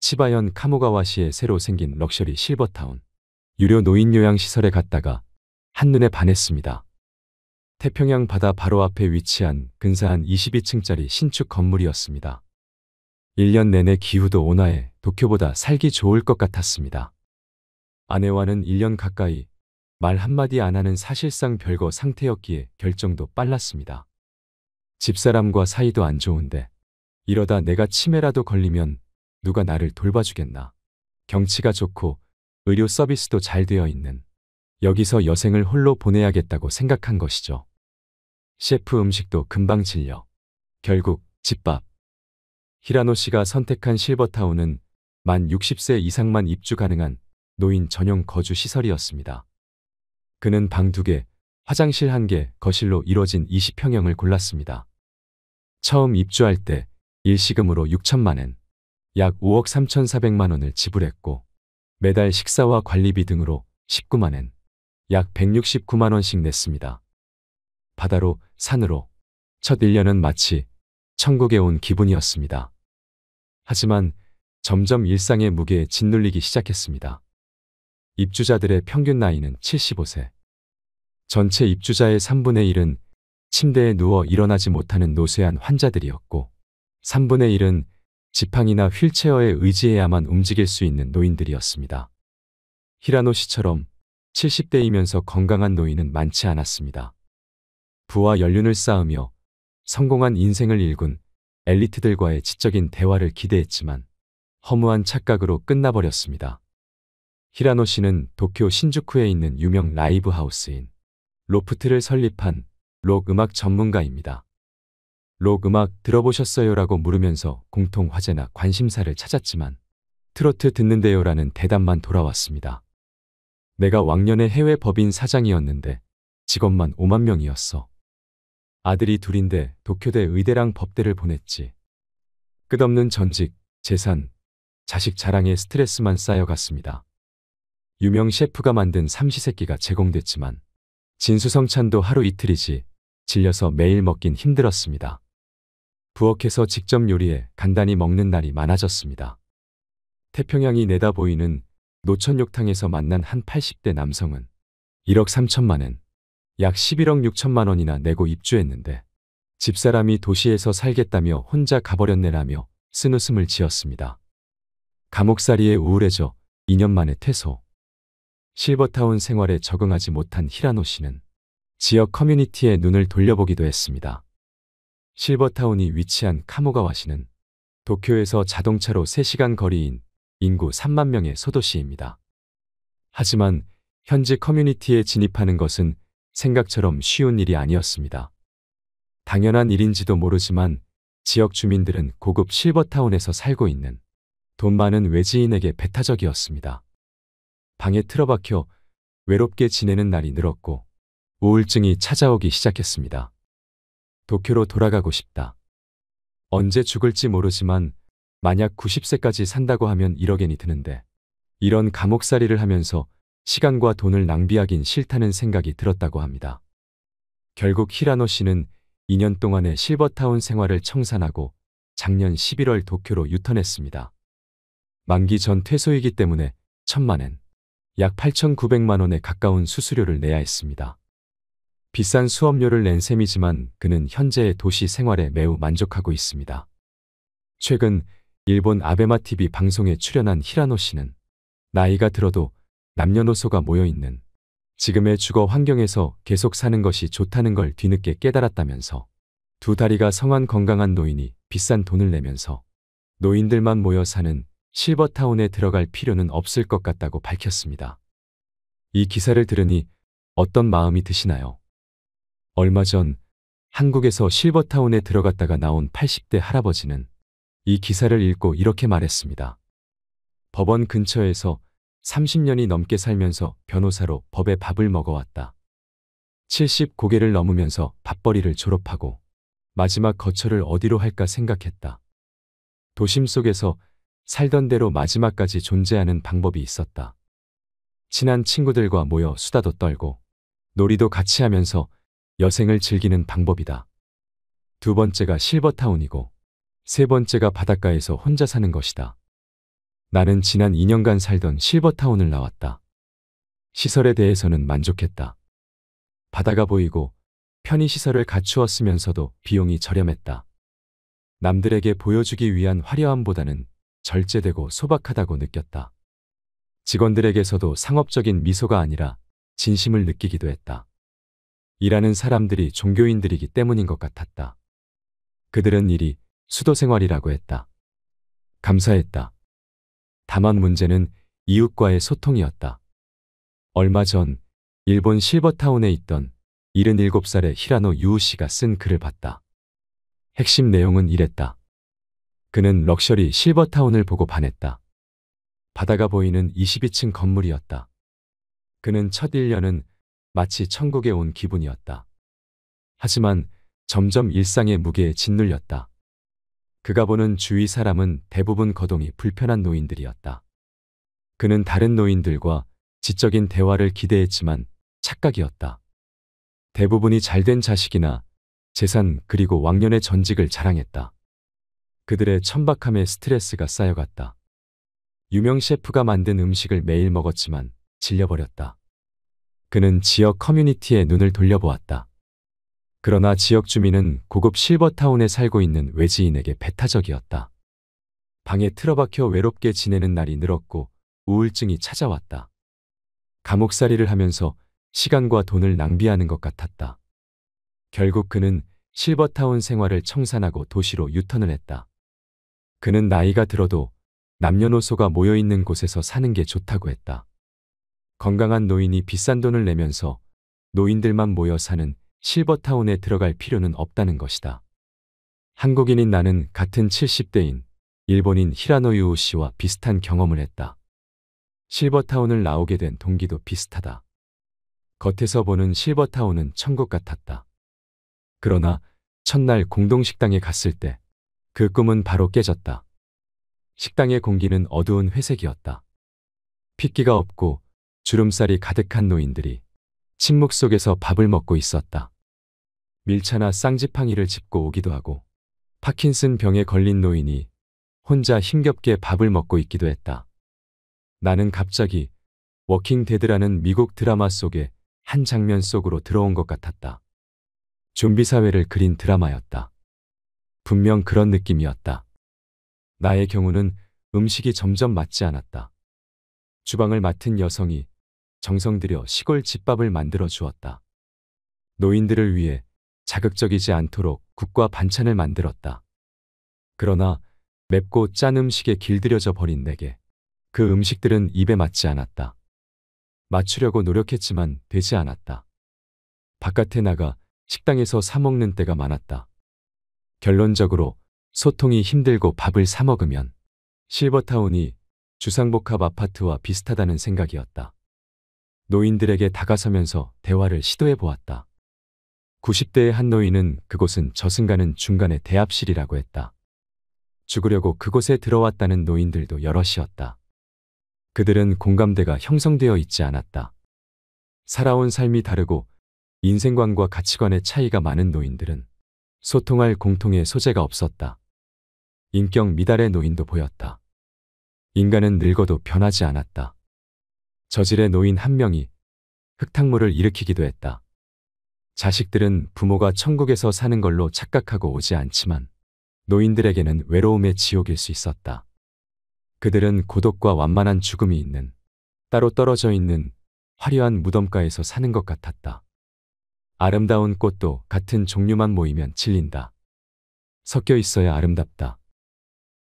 Speaker 2: 치바현 카모가와시에 새로 생긴 럭셔리 실버타운 유료 노인요양시설에 갔다가 한눈에 반했습니다. 태평양 바다 바로 앞에 위치한 근사한 22층짜리 신축 건물이었습니다. 1년 내내 기후도 온화해 도쿄보다 살기 좋을 것 같았습니다. 아내와는 1년 가까이 말 한마디 안 하는 사실상 별거 상태였기에 결정도 빨랐습니다. 집사람과 사이도 안 좋은데 이러다 내가 치매라도 걸리면 누가 나를 돌봐주겠나. 경치가 좋고 의료 서비스도 잘 되어 있는 여기서 여생을 홀로 보내야겠다고 생각한 것이죠. 셰프 음식도 금방 질려. 결국 집밥. 히라노 씨가 선택한 실버타운은 만 60세 이상만 입주 가능한 노인 전용 거주 시설이었습니다. 그는 방 2개, 화장실 1개, 거실로 이뤄진 20평형을 골랐습니다. 처음 입주할 때 일시금으로 6천만 엔, 약 5억 3,400만 원을 지불했고 매달 식사와 관리비 등으로 19만 엔, 약 169만 원씩 냈습니다. 바다로, 산으로 첫 1년은 마치 천국에 온 기분이었습니다. 하지만 점점 일상의 무게에 짓눌리기 시작했습니다. 입주자들의 평균 나이는 75세. 전체 입주자의 3분의 1은 침대에 누워 일어나지 못하는 노쇠한 환자들이었고 3분의 1은 지팡이나 휠체어에 의지해야만 움직일 수 있는 노인들이었습니다. 히라노 씨처럼 70대이면서 건강한 노인은 많지 않았습니다. 부와 연륜을 쌓으며 성공한 인생을 일군 엘리트들과의 지적인 대화를 기대했지만 허무한 착각으로 끝나버렸습니다. 히라노 씨는 도쿄 신주쿠에 있는 유명 라이브 하우스인 로프트를 설립한 록 음악 전문가입니다. 록 음악 들어보셨어요라고 물으면서 공통 화제나 관심사를 찾았지만 트로트 듣는데요라는 대답만 돌아왔습니다. 내가 왕년에 해외 법인 사장이었는데 직원만 5만 명이었어. 아들이 둘인데 도쿄대 의대랑 법대를 보냈지. 끝없는 전직, 재산, 자식 자랑에 스트레스만 쌓여갔습니다. 유명 셰프가 만든 삼시세끼가 제공됐지만 진수성찬도 하루 이틀이지 질려서 매일 먹긴 힘들었습니다. 부엌에서 직접 요리해 간단히 먹는 날이 많아졌습니다. 태평양이 내다보이는 노천욕탕에서 만난 한 80대 남성은 1억 3천만 엔, 약 11억 6천만 원이나 내고 입주했는데 집사람이 도시에서 살겠다며 혼자 가버렸네라며 쓴웃음을 지었습니다. 감옥살이에 우울해져 2년 만에 퇴소. 실버타운 생활에 적응하지 못한 히라노 씨는 지역 커뮤니티에 눈을 돌려보기도 했습니다. 실버타운이 위치한 카모가와시는 도쿄에서 자동차로 3시간 거리인 인구 3만 명의 소도시입니다. 하지만 현지 커뮤니티에 진입하는 것은 생각처럼 쉬운 일이 아니었습니다. 당연한 일인지도 모르지만 지역 주민들은 고급 실버타운에서 살고 있는 돈 많은 외지인에게 배타적이었습니다. 방에 틀어박혀 외롭게 지내는 날이 늘었고 우울증이 찾아오기 시작했습니다. 도쿄로 돌아가고 싶다. 언제 죽을지 모르지만 만약 90세까지 산다고 하면 1억 엔이 드는데 이런 감옥살이를 하면서 시간과 돈을 낭비하긴 싫다는 생각이 들었다고 합니다. 결국 히라노 씨는 2년 동안의 실버타운 생활을 청산하고 작년 11월 도쿄로 유턴했습니다. 만기 전 퇴소이기 때문에 1,000만 엔, 약 8,900만 원에 가까운 수수료를 내야 했습니다. 비싼 수업료를 낸 셈이지만 그는 현재의 도시 생활에 매우 만족하고 있습니다. 최근 일본 아베마TV 방송에 출연한 히라노 씨는 나이가 들어도 남녀노소가 모여있는 지금의 주거 환경에서 계속 사는 것이 좋다는 걸 뒤늦게 깨달았다면서 두 다리가 성한 건강한 노인이 비싼 돈을 내면서 노인들만 모여 사는 실버타운에 들어갈 필요는 없을 것 같다고 밝혔습니다. 이 기사를 들으니 어떤 마음이 드시나요? 얼마 전 한국에서 실버타운에 들어갔다가 나온 80대 할아버지는 이 기사를 읽고 이렇게 말했습니다. 법원 근처에서 30년이 넘게 살면서 변호사로 법의 밥을 먹어왔다. 70 고개를 넘으면서 밥벌이를 졸업하고 마지막 거처를 어디로 할까 생각했다. 도심 속에서 살던 대로 마지막까지 존재하는 방법이 있었다. 친한 친구들과 모여 수다도 떨고 놀이도 같이 하면서 여생을 즐기는 방법이다. 두 번째가 실버타운이고 세 번째가 바닷가에서 혼자 사는 것이다. 나는 지난 2년간 살던 실버타운을 나왔다. 시설에 대해서는 만족했다. 바다가 보이고 편의시설을 갖추었으면서도 비용이 저렴했다. 남들에게 보여주기 위한 화려함보다는 절제되고 소박하다고 느꼈다. 직원들에게서도 상업적인 미소가 아니라 진심을 느끼기도 했다. 일하는 사람들이 종교인들이기 때문인 것 같았다. 그들은 일이 수도생활이라고 했다. 감사했다. 다만 문제는 이웃과의 소통이었다. 얼마 전 일본 실버타운에 있던 77살의 히라노 유우 씨가 쓴 글을 봤다. 핵심 내용은 이랬다. 그는 럭셔리 실버타운을 보고 반했다. 바다가 보이는 22층 건물이었다. 그는 첫 1년은 마치 천국에 온 기분이었다. 하지만 점점 일상의 무게에 짓눌렸다. 그가 보는 주위 사람은 대부분 거동이 불편한 노인들이었다. 그는 다른 노인들과 지적인 대화를 기대했지만 착각이었다. 대부분이 잘된 자식이나 재산 그리고 왕년의 전직을 자랑했다. 그들의 천박함에 스트레스가 쌓여갔다. 유명 셰프가 만든 음식을 매일 먹었지만 질려버렸다. 그는 지역 커뮤니티에 눈을 돌려보았다. 그러나 지역 주민은 고급 실버타운에 살고 있는 외지인에게 배타적이었다. 방에 틀어박혀 외롭게 지내는 날이 늘었고 우울증이 찾아왔다. 감옥살이를 하면서 시간과 돈을 낭비하는 것 같았다. 결국 그는 실버타운 생활을 청산하고 도시로 유턴을 했다. 그는 나이가 들어도 남녀노소가 모여있는 곳에서 사는 게 좋다고 했다. 건강한 노인이 비싼 돈을 내면서 노인들만 모여 사는 실버타운에 들어갈 필요는 없다는 것이다. 한국인인 나는 같은 70대인 일본인 히라노유오 씨와 비슷한 경험을 했다. 실버타운을 나오게 된 동기도 비슷하다. 겉에서 보는 실버타운은 천국 같았다. 그러나 첫날 공동식당에 갔을 때 그 꿈은 바로 깨졌다. 식당의 공기는 어두운 회색이었다. 핏기가 없고 주름살이 가득한 노인들이 침묵 속에서 밥을 먹고 있었다. 밀차나 쌍지팡이를 짚고 오기도 하고 파킨슨 병에 걸린 노인이 혼자 힘겹게 밥을 먹고 있기도 했다. 나는 갑자기 워킹 데드라는 미국 드라마 속의 한 장면 속으로 들어온 것 같았다. 좀비 사회를 그린 드라마였다. 분명 그런 느낌이었다. 나의 경우는 음식이 점점 맞지 않았다. 주방을 맡은 여성이 정성 들여 시골 집밥을 만들어 주었다. 노인들을 위해 자극적이지 않도록 국과 반찬을 만들었다. 그러나 맵고 짠 음식에 길들여져 버린 내게 그 음식들은 입에 맞지 않았다. 맞추려고 노력했지만 되지 않았다. 바깥에 나가 식당에서 사 먹는 때가 많았다. 결론적으로 소통이 힘들고 밥을 사 먹으면 실버타운이 주상복합 아파트와 비슷하다는 생각이었다. 노인들에게 다가서면서 대화를 시도해 보았다. 90대의 한 노인은 그곳은 저승가는 중간의 대합실이라고 했다. 죽으려고 그곳에 들어왔다는 노인들도 여럿이었다. 그들은 공감대가 형성되어 있지 않았다. 살아온 삶이 다르고 인생관과 가치관의 차이가 많은 노인들은 소통할 공통의 소재가 없었다. 인격 미달의 노인도 보였다. 인간은 늙어도 변하지 않았다. 저질의 노인 한 명이 흙탕물을 일으키기도 했다. 자식들은 부모가 천국에서 사는 걸로 착각하고 오지 않지만 노인들에게는 외로움의 지옥일 수 있었다. 그들은 고독과 완만한 죽음이 있는 따로 떨어져 있는 화려한 무덤가에서 사는 것 같았다. 아름다운 꽃도 같은 종류만 모이면 질린다. 섞여 있어야 아름답다.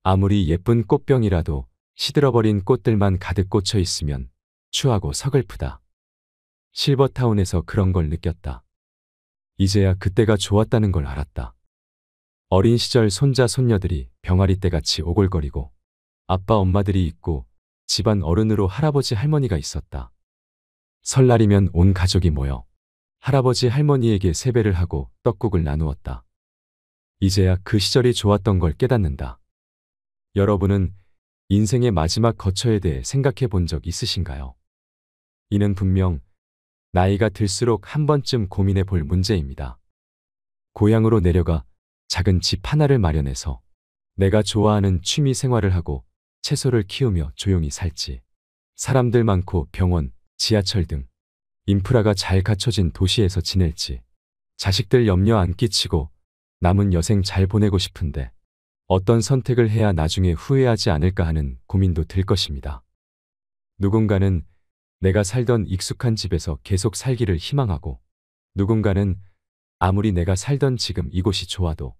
Speaker 2: 아무리 예쁜 꽃병이라도 시들어버린 꽃들만 가득 꽂혀 있으면 추하고 서글프다. 실버타운에서 그런 걸 느꼈다. 이제야 그때가 좋았다는 걸 알았다. 어린 시절 손자 손녀들이 병아리 떼같이 오골거리고 아빠 엄마들이 있고 집안 어른으로 할아버지 할머니가 있었다. 설날이면 온 가족이 모여 할아버지 할머니에게 세배를 하고 떡국을 나누었다. 이제야 그 시절이 좋았던 걸 깨닫는다. 여러분은 인생의 마지막 거처에 대해 생각해 본 적 있으신가요? 이는 분명 나이가 들수록 한 번쯤 고민해 볼 문제입니다. 고향으로 내려가 작은 집 하나를 마련해서 내가 좋아하는 취미 생활을 하고 채소를 키우며 조용히 살지. 사람들 많고 병원, 지하철 등 인프라가 잘 갖춰진 도시에서 지낼지. 자식들 염려 안 끼치고 남은 여생 잘 보내고 싶은데 어떤 선택을 해야 나중에 후회하지 않을까 하는 고민도 들 것입니다. 누군가는 내가 살던 익숙한 집에서 계속 살기를 희망하고 누군가는 아무리 내가 살던 지금 이곳이 좋아도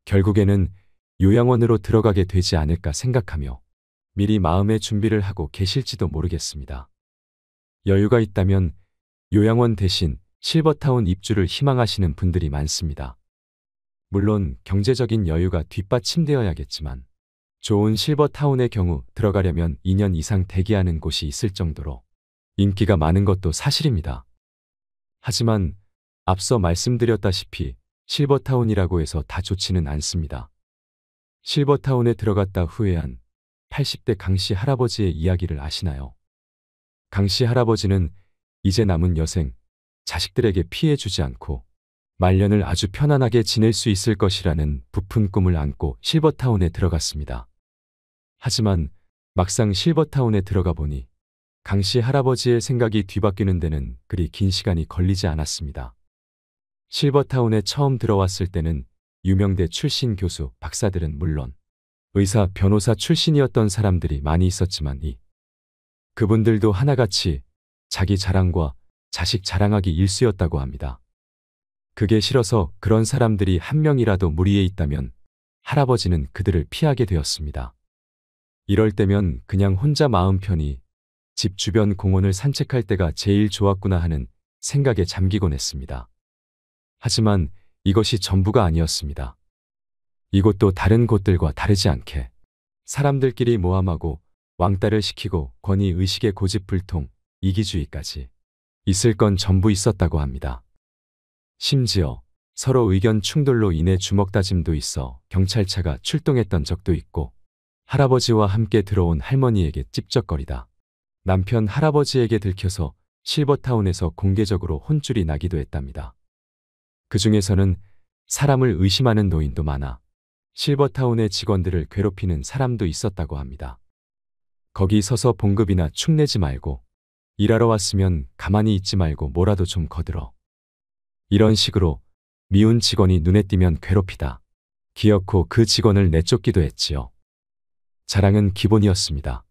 Speaker 2: 결국에는 요양원으로 들어가게 되지 않을까 생각하며 미리 마음의 준비를 하고 계실지도 모르겠습니다. 여유가 있다면 요양원 대신 실버타운 입주를 희망하시는 분들이 많습니다. 물론 경제적인 여유가 뒷받침되어야겠지만 좋은 실버타운의 경우 들어가려면 2년 이상 대기하는 곳이 있을 정도로 인기가 많은 것도 사실입니다. 하지만 앞서 말씀드렸다시피 실버타운이라고 해서 다 좋지는 않습니다. 실버타운에 들어갔다 후회한 80대 강씨 할아버지의 이야기를 아시나요? 강씨 할아버지는 이제 남은 여생, 자식들에게 피해 주지 않고 말년을 아주 편안하게 지낼 수 있을 것이라는 부푼 꿈을 안고 실버타운에 들어갔습니다. 하지만 막상 실버타운에 들어가 보니 강씨 할아버지의 생각이 뒤바뀌는 데는 그리 긴 시간이 걸리지 않았습니다. 실버타운에 처음 들어왔을 때는 유명대 출신 교수, 박사들은 물론 의사, 변호사 출신이었던 사람들이 많이 있었지만 그분들도 하나같이 자기 자랑과 자식 자랑하기 일쑤였다고 합니다. 그게 싫어서 그런 사람들이 한 명이라도 무리에 있다면 할아버지는 그들을 피하게 되었습니다. 이럴 때면 그냥 혼자 마음 편히 집 주변 공원을 산책할 때가 제일 좋았구나 하는 생각에 잠기곤 했습니다. 하지만 이것이 전부가 아니었습니다. 이곳도 다른 곳들과 다르지 않게 사람들끼리 모함하고 왕따를 시키고 권위의식의 고집불통, 이기주의까지 있을 건 전부 있었다고 합니다. 심지어 서로 의견 충돌로 인해 주먹다짐도 있어 경찰차가 출동했던 적도 있고 할아버지와 함께 들어온 할머니에게 찝쩍거리다 남편 할아버지에게 들켜서 실버타운에서 공개적으로 혼쭐이 나기도 했답니다. 그 중에서는 사람을 의심하는 노인도 많아 실버타운의 직원들을 괴롭히는 사람도 있었다고 합니다. 거기 서서 봉급이나 축내지 말고 일하러 왔으면 가만히 있지 말고 뭐라도 좀 거들어. 이런 식으로 미운 직원이 눈에 띄면 괴롭히다. 기어코 그 직원을 내쫓기도 했지요. 자랑은 기본이었습니다.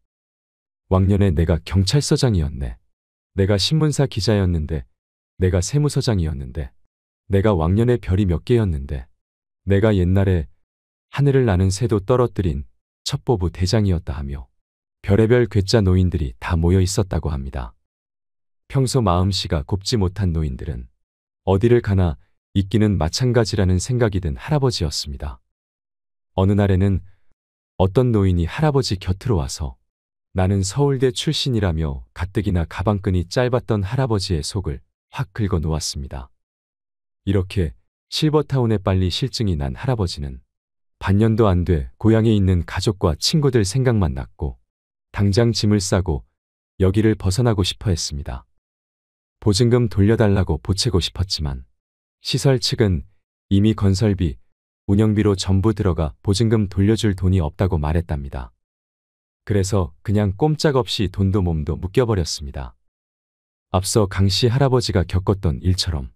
Speaker 2: 왕년에 내가 경찰서장이었네. 내가 신문사 기자였는데. 내가 세무서장이었는데. 내가 왕년에 별이 몇 개였는데. 내가 옛날에 하늘을 나는 새도 떨어뜨린 첩보부 대장이었다 하며 별의별 괴짜 노인들이 다 모여 있었다고 합니다. 평소 마음씨가 곱지 못한 노인들은 어디를 가나 있기는 마찬가지라는 생각이 든 할아버지였습니다. 어느 날에는 어떤 노인이 할아버지 곁으로 와서 나는 서울대 출신이라며 가뜩이나 가방끈이 짧았던 할아버지의 속을 확 긁어 놓았습니다. 이렇게 실버타운에 빨리 실증이 난 할아버지는 반년도 안 돼 고향에 있는 가족과 친구들 생각만 났고 당장 짐을 싸고 여기를 벗어나고 싶어 했습니다. 보증금 돌려달라고 보채고 싶었지만 시설 측은 이미 건설비, 운영비로 전부 들어가 보증금 돌려줄 돈이 없다고 말했답니다. 그래서 그냥 꼼짝없이 돈도 몸도 묶여버렸습니다. 앞서 강씨 할아버지가 겪었던 일처럼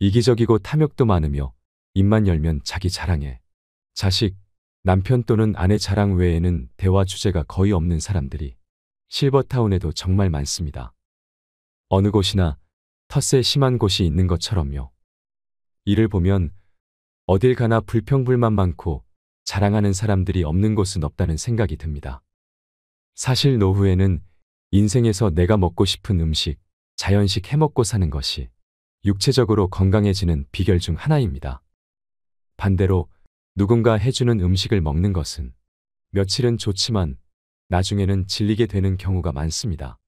Speaker 2: 이기적이고 탐욕도 많으며 입만 열면 자기 자랑에 자식, 남편 또는 아내 자랑 외에는 대화 주제가 거의 없는 사람들이 실버타운에도 정말 많습니다. 어느 곳이나 텃세 심한 곳이 있는 것처럼요. 이를 보면 어딜 가나 불평불만 많고 자랑하는 사람들이 없는 곳은 없다는 생각이 듭니다. 사실 노후에는 인생에서 내가 먹고 싶은 음식, 자연식 해먹고 사는 것이 육체적으로 건강해지는 비결 중 하나입니다. 반대로 누군가 해주는 음식을 먹는 것은 며칠은 좋지만 나중에는 질리게 되는 경우가 많습니다.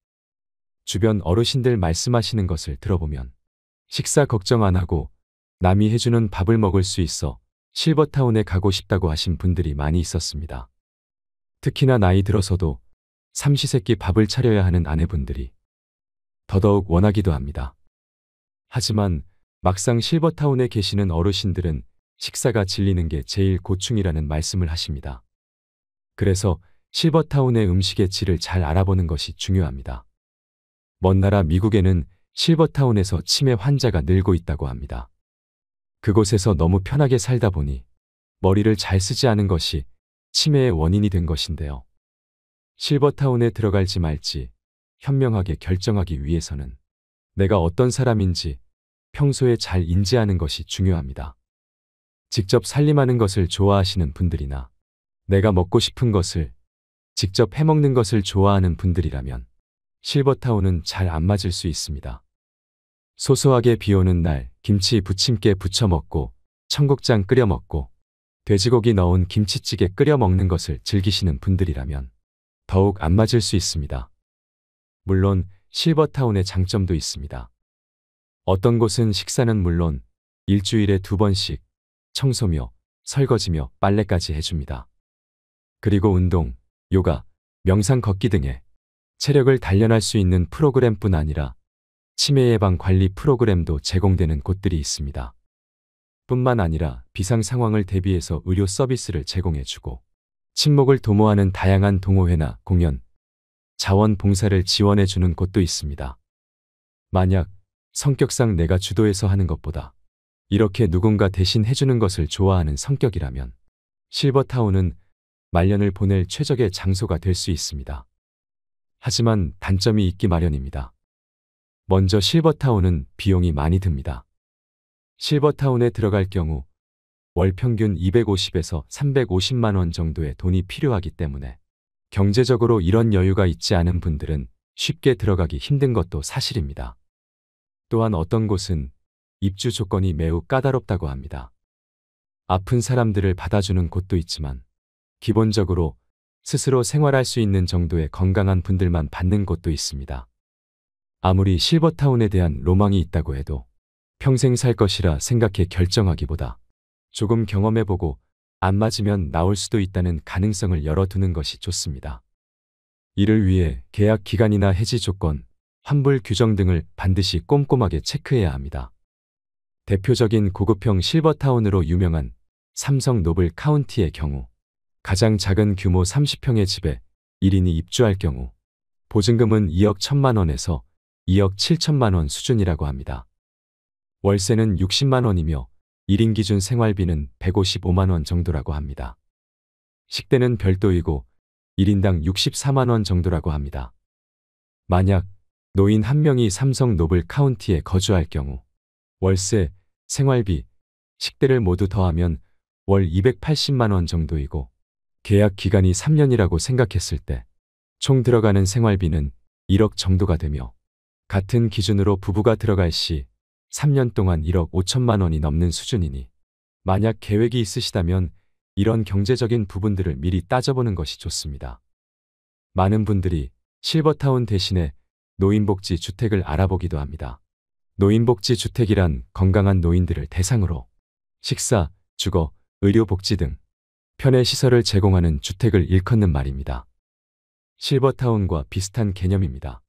Speaker 2: 주변 어르신들 말씀하시는 것을 들어보면 식사 걱정 안 하고 남이 해주는 밥을 먹을 수 있어 실버타운에 가고 싶다고 하신 분들이 많이 있었습니다. 특히나 나이 들어서도 삼시세끼 밥을 차려야 하는 아내분들이 더더욱 원하기도 합니다. 하지만 막상 실버타운에 계시는 어르신들은 식사가 질리는 게 제일 고충이라는 말씀을 하십니다. 그래서 실버타운의 음식의 질을 잘 알아보는 것이 중요합니다. 먼 나라 미국에는 실버타운에서 치매 환자가 늘고 있다고 합니다. 그곳에서 너무 편하게 살다 보니 머리를 잘 쓰지 않은 것이 치매의 원인이 된 것인데요. 실버타운에 들어갈지 말지 현명하게 결정하기 위해서는 내가 어떤 사람인지 평소에 잘 인지하는 것이 중요합니다. 직접 살림하는 것을 좋아하시는 분들이나 내가 먹고 싶은 것을 직접 해먹는 것을 좋아하는 분들이라면 실버타운은 잘 안 맞을 수 있습니다. 소소하게 비 오는 날 김치 부침개 부쳐 먹고 청국장 끓여 먹고 돼지고기 넣은 김치찌개 끓여 먹는 것을 즐기시는 분들이라면 더욱 안 맞을 수 있습니다. 물론 실버타운의 장점도 있습니다. 어떤 곳은 식사는 물론 일주일에 2번씩 청소며 설거지며 빨래까지 해줍니다. 그리고 운동, 요가, 명상 걷기 등의 체력을 단련할 수 있는 프로그램뿐 아니라 치매 예방 관리 프로그램도 제공되는 곳들이 있습니다. 뿐만 아니라 비상 상황을 대비해서 의료 서비스를 제공해주고 친목을 도모하는 다양한 동호회나 공연, 자원봉사를 지원해주는 곳도 있습니다. 만약 성격상 내가 주도해서 하는 것보다 이렇게 누군가 대신 해주는 것을 좋아하는 성격이라면 실버타운은 말년을 보낼 최적의 장소가 될 수 있습니다. 하지만 단점이 있기 마련입니다. 먼저 실버타운은 비용이 많이 듭니다. 실버타운에 들어갈 경우 월 평균 250에서 350만 원 정도의 돈이 필요하기 때문에 경제적으로 이런 여유가 있지 않은 분들은 쉽게 들어가기 힘든 것도 사실입니다. 또한 어떤 곳은 입주 조건이 매우 까다롭다고 합니다. 아픈 사람들을 받아주는 곳도 있지만 기본적으로 스스로 생활할 수 있는 정도의 건강한 분들만 받는 곳도 있습니다. 아무리 실버타운에 대한 로망이 있다고 해도 평생 살 것이라 생각해 결정하기보다 조금 경험해보고 안 맞으면 나올 수도 있다는 가능성을 열어두는 것이 좋습니다. 이를 위해 계약 기간이나 해지 조건, 환불 규정 등을 반드시 꼼꼼하게 체크해야 합니다. 대표적인 고급형 실버타운으로 유명한 삼성 노블 카운티의 경우 가장 작은 규모 30평의 집에 1인이 입주할 경우 보증금은 2억 1천만 원에서 2억 7천만 원 수준이라고 합니다. 월세는 60만 원이며 1인 기준 생활비는 155만 원 정도라고 합니다. 식대는 별도이고 1인당 64만 원 정도라고 합니다. 만약 노인 한 명이 삼성 노블 카운티에 거주할 경우 월세, 생활비, 식대를 모두 더하면 월 280만 원 정도이고 계약 기간이 3년이라고 생각했을 때 총 들어가는 생활비는 1억 정도가 되며 같은 기준으로 부부가 들어갈 시 3년 동안 1억 5천만 원이 넘는 수준이니 만약 계획이 있으시다면 이런 경제적인 부분들을 미리 따져보는 것이 좋습니다. 많은 분들이 실버타운 대신에 노인복지 주택을 알아보기도 합니다. 노인복지 주택이란 건강한 노인들을 대상으로 식사, 주거, 의료복지 등 편의 시설을 제공하는 주택을 일컫는 말입니다. 실버타운과 비슷한 개념입니다.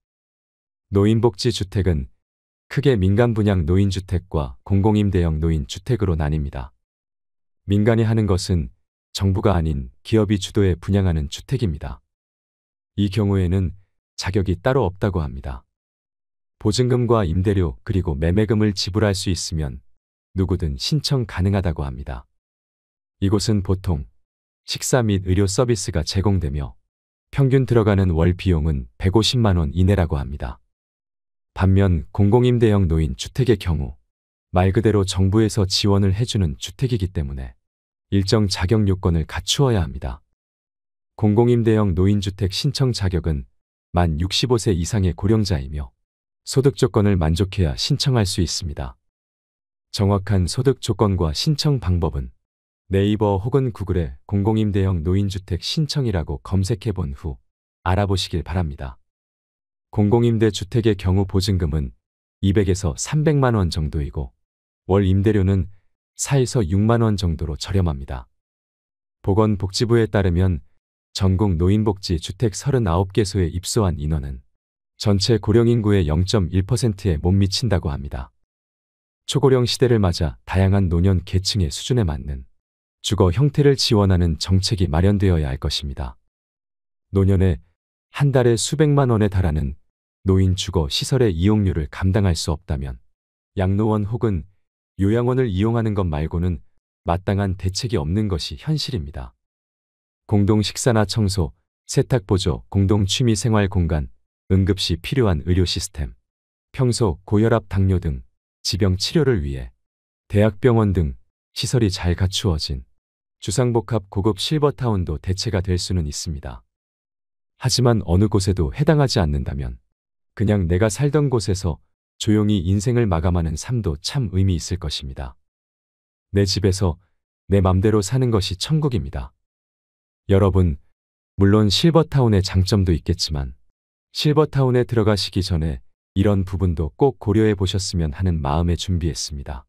Speaker 2: 노인복지 주택은 크게 민간 분양 노인주택과 공공임대형 노인주택으로 나뉩니다. 민간이 하는 것은 정부가 아닌 기업이 주도해 분양하는 주택입니다. 이 경우에는 자격이 따로 없다고 합니다. 보증금과 임대료 그리고 매매금을 지불할 수 있으면 누구든 신청 가능하다고 합니다. 이곳은 보통 식사 및 의료 서비스가 제공되며 평균 들어가는 월 비용은 150만 원 이내라고 합니다. 반면 공공임대형 노인주택의 경우 말 그대로 정부에서 지원을 해주는 주택이기 때문에 일정 자격 요건을 갖추어야 합니다. 공공임대형 노인주택 신청 자격은 만 65세 이상의 고령자이며 소득 조건을 만족해야 신청할 수 있습니다. 정확한 소득 조건과 신청 방법은 네이버 혹은 구글에 공공임대형 노인주택 신청이라고 검색해 본 후 알아보시길 바랍니다. 공공임대 주택의 경우 보증금은 200에서 300만 원 정도이고 월 임대료는 4에서 6만 원 정도로 저렴합니다. 보건복지부에 따르면 전국 노인복지 주택 39개소에 입소한 인원은 전체 고령인구의 0.1%에 못 미친다고 합니다. 초고령 시대를 맞아 다양한 노년 계층의 수준에 맞는 주거 형태를 지원하는 정책이 마련되어야 할 것입니다. 노년에 한 달에 수백만 원에 달하는 노인 주거 시설의 이용료를 감당할 수 없다면 양로원 혹은 요양원을 이용하는 것 말고는 마땅한 대책이 없는 것이 현실입니다. 공동 식사나 청소, 세탁 보조, 공동 취미 생활 공간, 응급시 필요한 의료 시스템, 평소 고혈압 당뇨 등 지병 치료를 위해 대학병원 등 시설이 잘 갖추어진 주상복합 고급 실버타운도 대체가 될 수는 있습니다. 하지만 어느 곳에도 해당하지 않는다면 그냥 내가 살던 곳에서 조용히 인생을 마감하는 삶도 참 의미 있을 것입니다. 내 집에서 내 맘대로 사는 것이 천국입니다. 여러분, 물론 실버타운의 장점도 있겠지만 실버타운에 들어가시기 전에 이런 부분도 꼭 고려해 보셨으면 하는 마음에 준비했습니다.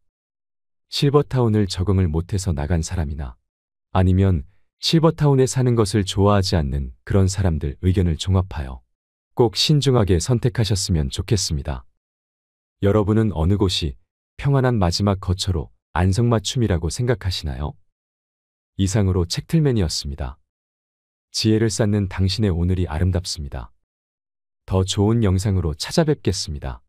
Speaker 2: 실버타운을 적응을 못해서 나간 사람이나 아니면 실버타운에 사는 것을 좋아하지 않는 그런 사람들 의견을 종합하여 꼭 신중하게 선택하셨으면 좋겠습니다. 여러분은 어느 곳이 평안한 마지막 거처로 안성맞춤이라고 생각하시나요? 이상으로 책틀맨이었습니다. 지혜를 쌓는 당신의 오늘이 아름답습니다. 더 좋은 영상으로 찾아뵙겠습니다.